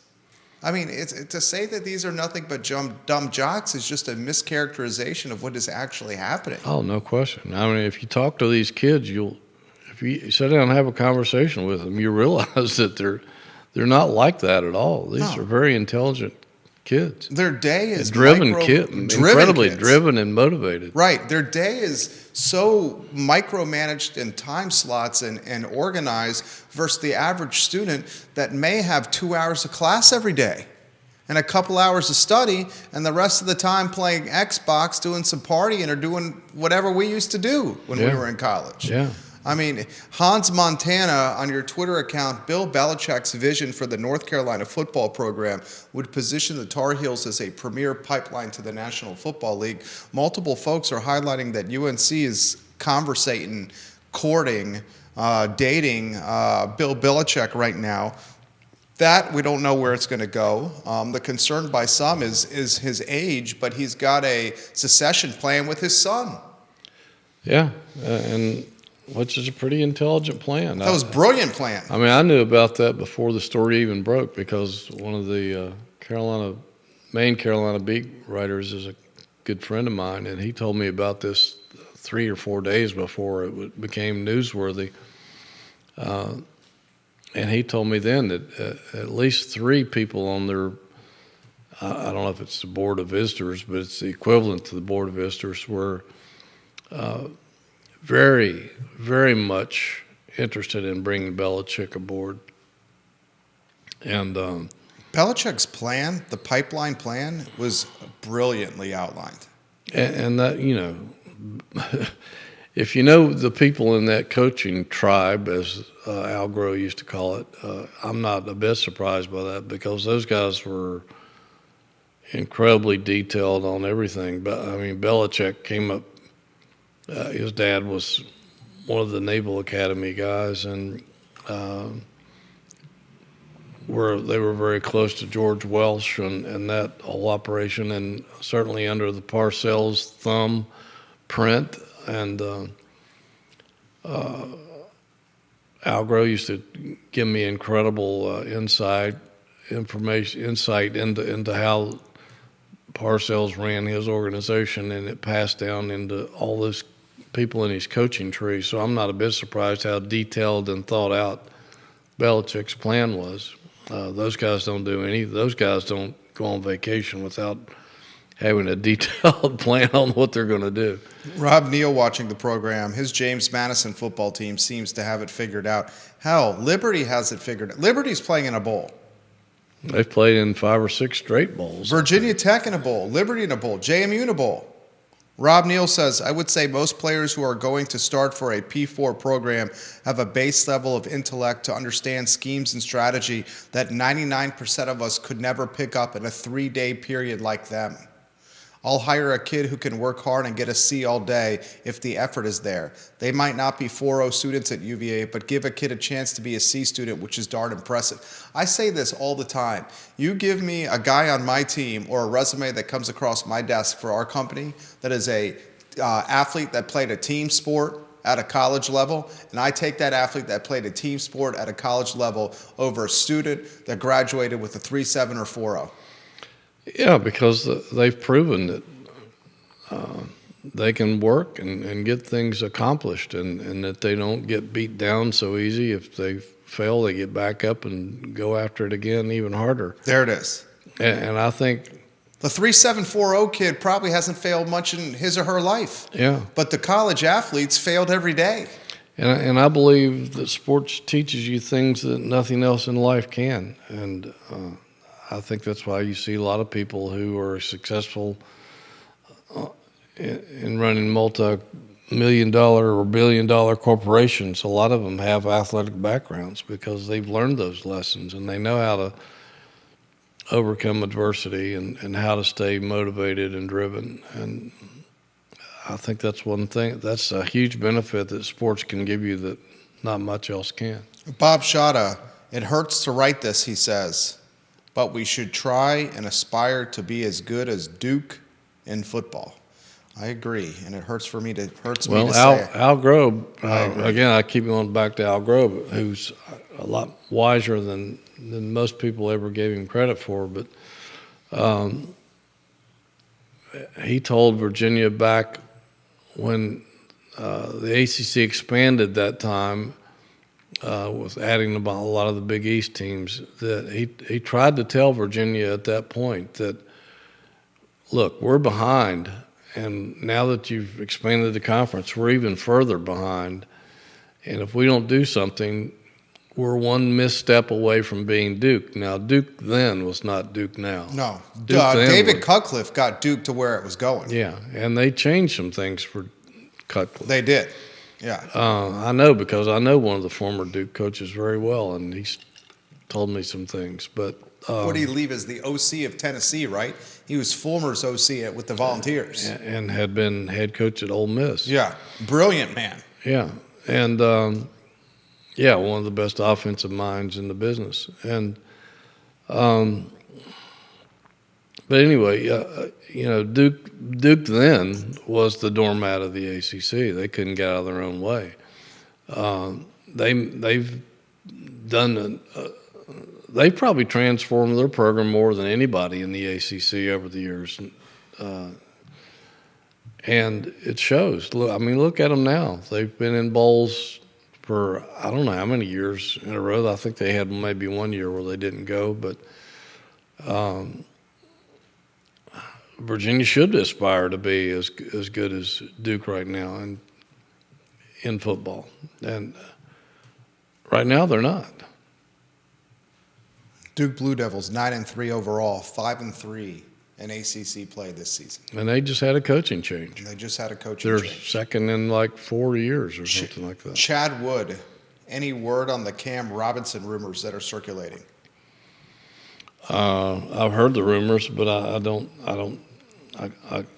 Speaker 1: I mean, to say that these are nothing but dumb jocks is just a mischaracterization of what is actually happening.
Speaker 2: Oh, no question. I mean, if you talk to these kids, if you sit down and have a conversation with them, you realize that they're not like that at all. These are very intelligent kids.
Speaker 1: Their day is
Speaker 2: incredibly driven and motivated.
Speaker 1: Right. Their day is so micromanaged in time slots and organized versus the average student that may have 2 hours of class every day and a couple hours of study and the rest of the time playing Xbox, doing some partying or doing whatever we used to do when we were in college.
Speaker 2: Yeah.
Speaker 1: I mean, Hans Montana, on your Twitter account, Bill Belichick's vision for the North Carolina football program would position the Tar Heels as a premier pipeline to the National Football League. Multiple folks are highlighting that UNC is conversating, courting, dating Bill Belichick right now. That, we don't know where it's going to go. The concern by some is his age, but he's got a succession plan with his son.
Speaker 2: Yeah, and which is a pretty intelligent plan.
Speaker 1: That was a brilliant plan.
Speaker 2: I mean, I knew about that before the story even broke because one of the main Carolina beat writers is a good friend of mine, and he told me about this 3 or 4 days before it became newsworthy. And he told me then that at least 3 people on their, I don't know if it's the Board of Visitors, but it's the equivalent to the Board of Visitors, were very, very much interested in bringing Belichick aboard. And
Speaker 1: Belichick's plan, the pipeline plan, was brilliantly outlined.
Speaker 2: And that, if you know the people in that coaching tribe, as Al Groh used to call it, I'm not a bit surprised by that because those guys were incredibly detailed on everything. But I mean, Belichick came up. His dad was one of the Naval Academy guys, and they were very close to George Welsh and that whole operation, and certainly under the Parcells' thumb print. And Al Groh used to give me incredible insight into how Parcells ran his organization, and it passed down into all those people in his coaching tree. So I'm not a bit surprised how detailed and thought out Belichick's plan was. Those guys don't go on vacation without having a detailed plan on what they're going to do.
Speaker 1: Rob Neal watching the program, his James Madison football team seems to have it figured out. Hell, Liberty has it figured out. Liberty's playing in a bowl.
Speaker 2: They've played in 5 or 6 straight bowls.
Speaker 1: Virginia Tech in a bowl, Liberty in a bowl, JMU in a bowl. Rob Neal says, I would say most players who are going to start for a P4 program have a base level of intellect to understand schemes and strategy that 99% of us could never pick up in a 3-day period like them. I'll hire a kid who can work hard and get a C all day if the effort is there. They might not be 4.0 students at UVA, but give a kid a chance to be a C student, which is darn impressive. I say this all the time. You give me a guy on my team or a resume that comes across my desk for our company that is a athlete that played a team sport at a college level, and I take that athlete that played a team sport at a college level over a student that graduated with a 3.7 or 4.0.
Speaker 2: Yeah, because they've proven that they can work and get things accomplished, and that they don't get beat down so easy. If they fail, they get back up and go after it again even harder.
Speaker 1: There it is.
Speaker 2: And I think
Speaker 1: the 3.7, 4.0 kid probably hasn't failed much in his or her life.
Speaker 2: Yeah.
Speaker 1: But the college athletes failed every day.
Speaker 2: And I believe that sports teaches you things that nothing else in life can. And I think that's why you see a lot of people who are successful in running multi-million-dollar or billion-dollar corporations. A lot of them have athletic backgrounds because they've learned those lessons and they know how to overcome adversity and how to stay motivated and driven. And I think that's one thing. That's a huge benefit that sports can give you that not much else can.
Speaker 1: Bob Shada, it hurts to write this, he says, but we should try and aspire to be as good as Duke in football. I agree, and it hurts me to say it.
Speaker 2: Al Grobe, again, I keep going back to Al Grobe, who's a lot wiser than most people ever gave him credit for, but he told Virginia back when the ACC expanded that time, with adding a lot of the Big East teams, that he tried to tell Virginia at that point that, look, we're behind, and now that you've expanded the conference, we're even further behind, and if we don't do something, we're one misstep away from being Duke. Now, Duke then was not Duke now.
Speaker 1: No.
Speaker 2: David
Speaker 1: Cutcliffe got Duke to where it was going.
Speaker 2: Yeah, and they changed some things for Cutcliffe.
Speaker 1: They did. Yeah.
Speaker 2: I know because I know one of the former Duke coaches very well, and he's told me some things. But
Speaker 1: what did he leave as the OC of Tennessee, right? He was Fulmer's OC with the Volunteers.
Speaker 2: And had been head coach at Ole Miss.
Speaker 1: Yeah. Brilliant man.
Speaker 2: Yeah. And, one of the best offensive minds in the business. And, but anyway, Duke then was the doormat of the ACC. They couldn't get out of their own way. They've done they've probably transformed their program more than anybody in the ACC over the years, and it shows. Look at them now. They've been in bowls for I don't know how many years in a row. I think they had maybe one year where they didn't go, but. Virginia should aspire to be as good as Duke right now in football, and right now they're not.
Speaker 1: Duke Blue Devils 9-3 overall, 5-3 in ACC play this season,
Speaker 2: and they just had a coaching change. They're second in like 4 years or something like that.
Speaker 1: Chad Wood, any word on the Cam Robinson rumors that are circulating?
Speaker 2: I've heard the rumors, but I don't.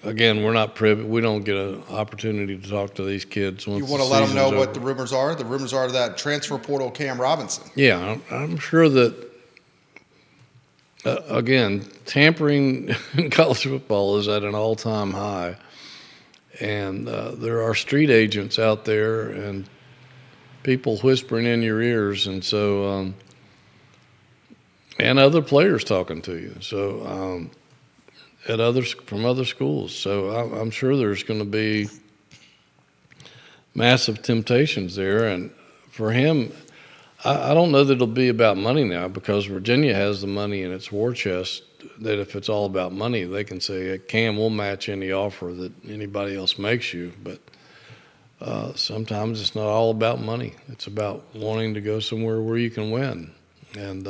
Speaker 2: Again, we're not privy. We don't get an opportunity to talk to these kids. Once
Speaker 1: you want to let them know what the rumors are? The rumors are that transfer portal Cam Robinson.
Speaker 2: Yeah, I'm sure that, again, tampering in college football is at an all-time high. And there are street agents out there and people whispering in your ears. And so, and other players talking to you. So, from other schools. So I'm sure there's going to be massive temptations there. And for him, I don't know that it'll be about money now because Virginia has the money in its war chest that if it's all about money, they can say, Cam, we'll match any offer that anybody else makes you. But sometimes it's not all about money. It's about wanting to go somewhere where you can win. And,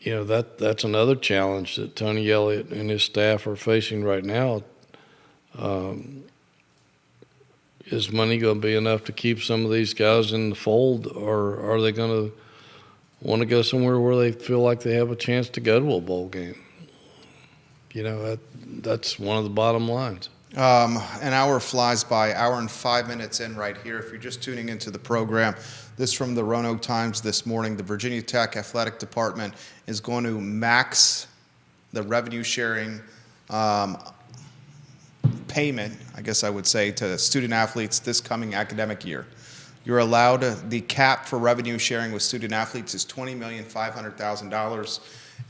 Speaker 2: that's another challenge that Tony Elliott and his staff are facing right now. Is money going to be enough to keep some of these guys in the fold, or are they going to want to go somewhere where they feel like they have a chance to go to a bowl game? That's one of the bottom lines.
Speaker 1: An hour flies by, hour and 5 minutes in right here. If you're just tuning into the program, this from the Roanoke Times this morning. The Virginia Tech Athletic Department is going to max the revenue sharing payment, I guess I would say, to student athletes this coming academic year. You're allowed, the cap for revenue sharing with student athletes is $20,500,000.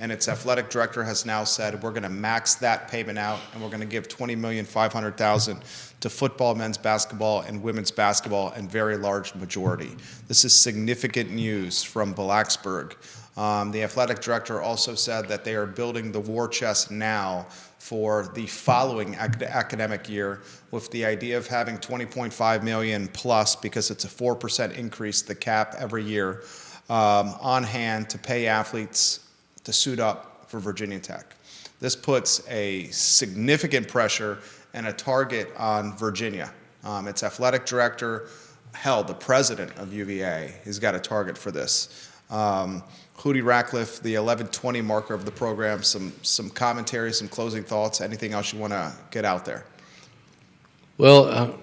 Speaker 1: And its athletic director has now said, we're going to max that payment out, and we're going to give $20,500,000 to football, men's basketball, and women's basketball, and very large majority. This is significant news from Blacksburg. The athletic director also said that they are building the war chest now for the following academic year, with the idea of having $20.5 million plus, because it's a 4% increase, the cap every year, on hand to pay athletes to suit up for Virginia Tech. This puts a significant pressure and a target on Virginia. Its athletic director, the president of UVA, has got a target for this. Hootie Ratcliffe, the 11:20 marker of the program, some commentary, some closing thoughts, anything else you want to get out there?
Speaker 2: Well,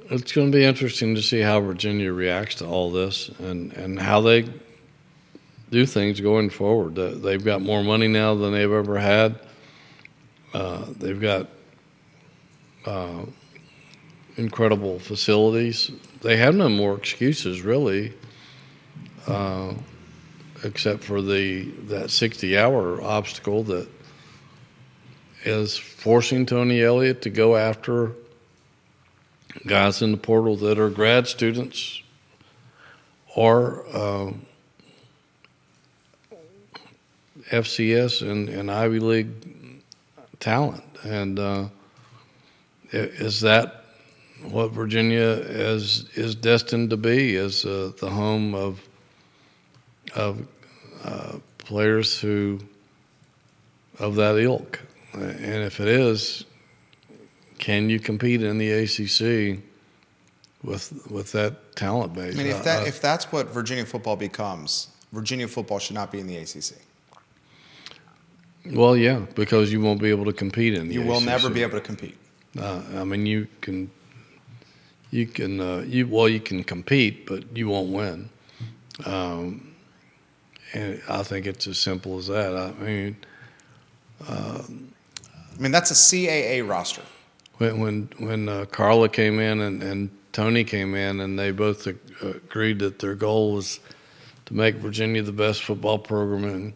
Speaker 2: it's going to be interesting to see how Virginia reacts to all this and how they do things going forward. They've got more money now than they've ever had. They've got incredible facilities. They have no more excuses, really, except for that 60-hour obstacle that is forcing Tony Elliott to go after guys in the portal that are grad students or FCS and Ivy League talent. And is that what Virginia is destined to be, is the home of players of that ilk? And if it is, can you compete in the ACC with that talent base?
Speaker 1: I mean, if that's what Virginia football becomes, Virginia football should not be in the ACC.
Speaker 2: Well, yeah, because you won't be able to compete in the ACC.
Speaker 1: You will never be able to compete.
Speaker 2: I mean, you can compete, but you won't win. And I think it's as simple as that. I mean,
Speaker 1: that's a CAA roster.
Speaker 2: When Carla came in and Tony came in, and they both agreed that their goal was to make Virginia the best football program in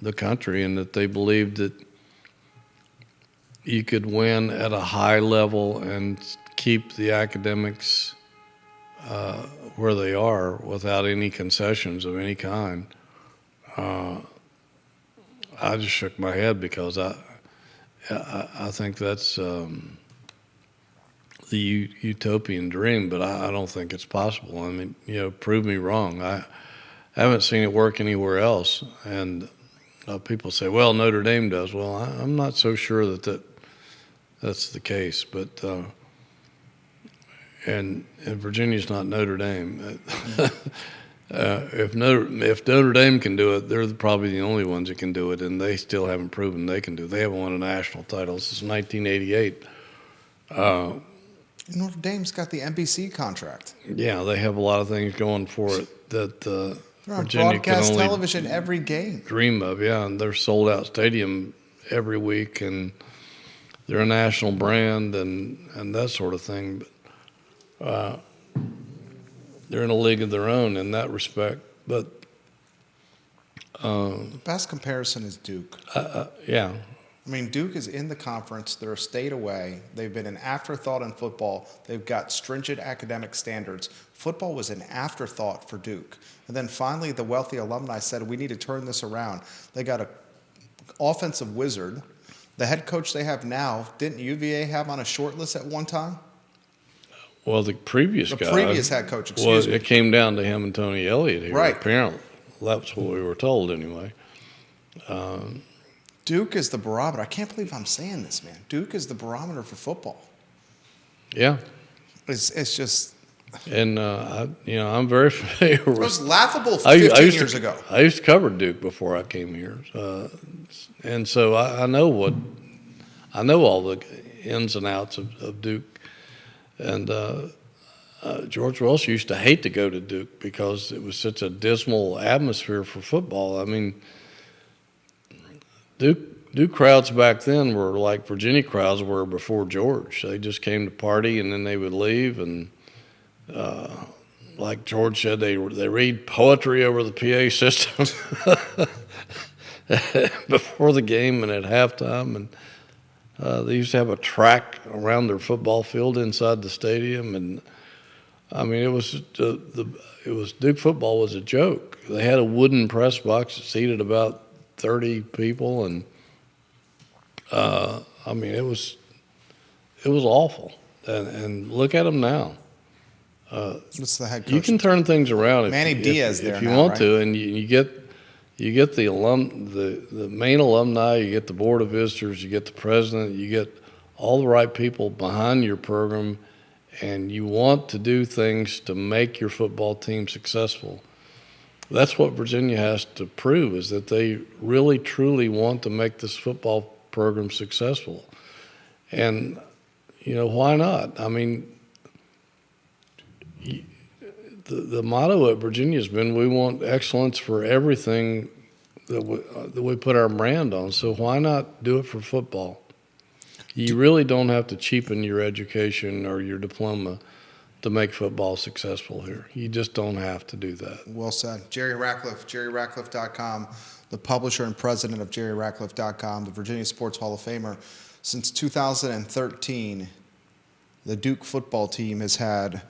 Speaker 2: the country, and that they believed that you could win at a high level and keep the academics where they are without any concessions of any kind. I just shook my head, because I think that's the utopian dream, but I don't think it's possible. I mean, prove me wrong. I haven't seen it work anywhere else. And people say, well, Notre Dame does. Well, I'm not so sure that's the case. But and Virginia's not Notre Dame. If Notre Dame can do it, they're probably the only ones that can do it, and they still haven't proven they can do it. They haven't won a national title since 1988.
Speaker 1: Notre Dame's got the NBC contract.
Speaker 2: Yeah, they have a lot of things going for it that
Speaker 1: they're on
Speaker 2: Virginia
Speaker 1: broadcast
Speaker 2: can only
Speaker 1: television every game.
Speaker 2: Dream of. Yeah, and they're sold out stadium every week, and they're a national brand and that sort of thing. But they're in a league of their own in that respect. But
Speaker 1: the best comparison is Duke.
Speaker 2: Yeah,
Speaker 1: I mean, Duke is in the conference. They're a state away. They've been an afterthought in football. They've got stringent academic standards. Football was an afterthought for Duke. And then finally, the wealthy alumni said, we need to turn this around. They got an offensive wizard. The head coach they have now, didn't UVA have on a short list at one time?
Speaker 2: Well, the previous
Speaker 1: head coach, excuse me.
Speaker 2: It came down to him and Tony Elliott here,
Speaker 1: right.
Speaker 2: Apparently. That's what we were told anyway.
Speaker 1: Duke is the barometer. I can't believe I'm saying this, man. Duke is the barometer for football.
Speaker 2: Yeah.
Speaker 1: It's just...
Speaker 2: And, I'm very familiar with...
Speaker 1: It was laughable 15 years ago.
Speaker 2: I used to cover Duke before I came here. And so I know all the ins and outs of Duke. And George Welsh used to hate to go to Duke because it was such a dismal atmosphere for football. I mean, Duke crowds back then were like Virginia crowds were before George. They just came to party and then they would leave. And like George said, they read poetry over the PA system before the game and at halftime. And they used to have a track around their football field inside the stadium, and I mean, it was Duke football was a joke. They had a wooden press box that seated about 30 people, and I mean, it was awful. And look at them now.
Speaker 1: What's the head coach?
Speaker 2: You can turn things around
Speaker 1: if
Speaker 2: you want to, and you get the main alumni, you get the board of visitors, you get the president, you get all the right people behind your program, and you want to do things to make your football team successful. That's what Virginia has to prove, is that they really, truly want to make this football program successful. And, why not? I mean, the motto at Virginia has been, we want excellence for everything that we put our brand on. So why not do it for football? You really don't have to cheapen your education or your diploma to make football successful here. You just don't have to do that.
Speaker 1: Well said. Jerry Ratcliffe, JerryRatcliffe.com, the publisher and president of JerryRatcliffe.com, the Virginia Sports Hall of Famer. Since 2013, the Duke football team has had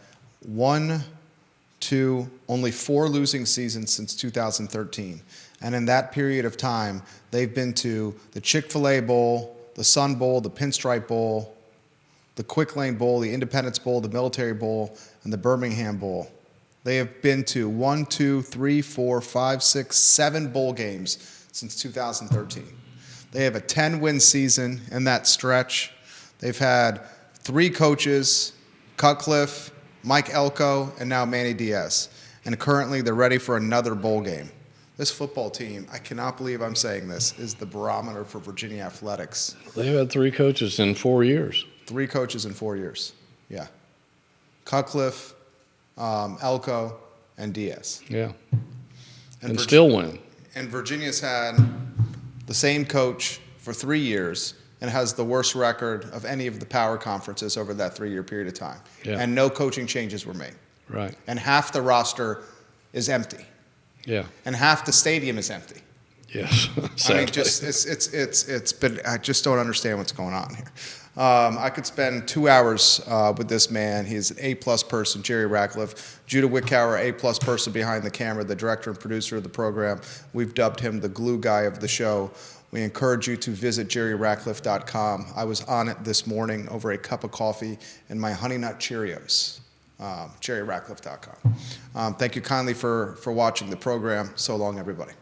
Speaker 1: only 4 losing seasons since 2013. And in that period of time, they've been to the Chick-fil-A Bowl, the Sun Bowl, the Pinstripe Bowl, the Quick Lane Bowl, the Independence Bowl, the Military Bowl, and the Birmingham Bowl. They have been to 7 bowl games since 2013. They have a 10-win season in that stretch. They've had 3 coaches, Cutcliffe, Mike Elko, and now Manny Diaz. And currently they're ready for another bowl game. This football team, I cannot believe I'm saying this, is the barometer for Virginia athletics.
Speaker 2: They've had 3 coaches in 4 years.
Speaker 1: 3 coaches in 4 years, yeah. Cutcliffe, Elko, and Diaz.
Speaker 2: Yeah, and still win.
Speaker 1: And Virginia's had the same coach for 3 years and has the worst record of any of the power conferences over that 3-year period of time.
Speaker 2: Yeah.
Speaker 1: And no coaching changes were made.
Speaker 2: Right.
Speaker 1: And half the roster is empty.
Speaker 2: Yeah.
Speaker 1: And half the stadium is empty.
Speaker 2: Yes.
Speaker 1: I mean, it's been, I just don't understand what's going on here. I could spend 2 hours with this man. He's an A-plus person, Jerry Ratcliffe. Judah Wickower, A-plus person behind the camera, the director and producer of the program. We've dubbed him the glue guy of the show. We encourage you to visit JerryRatcliffe.com. I was on it this morning over a cup of coffee and my Honey Nut Cheerios. JerryRatcliffe.com. Thank you kindly for watching the program. So long, everybody.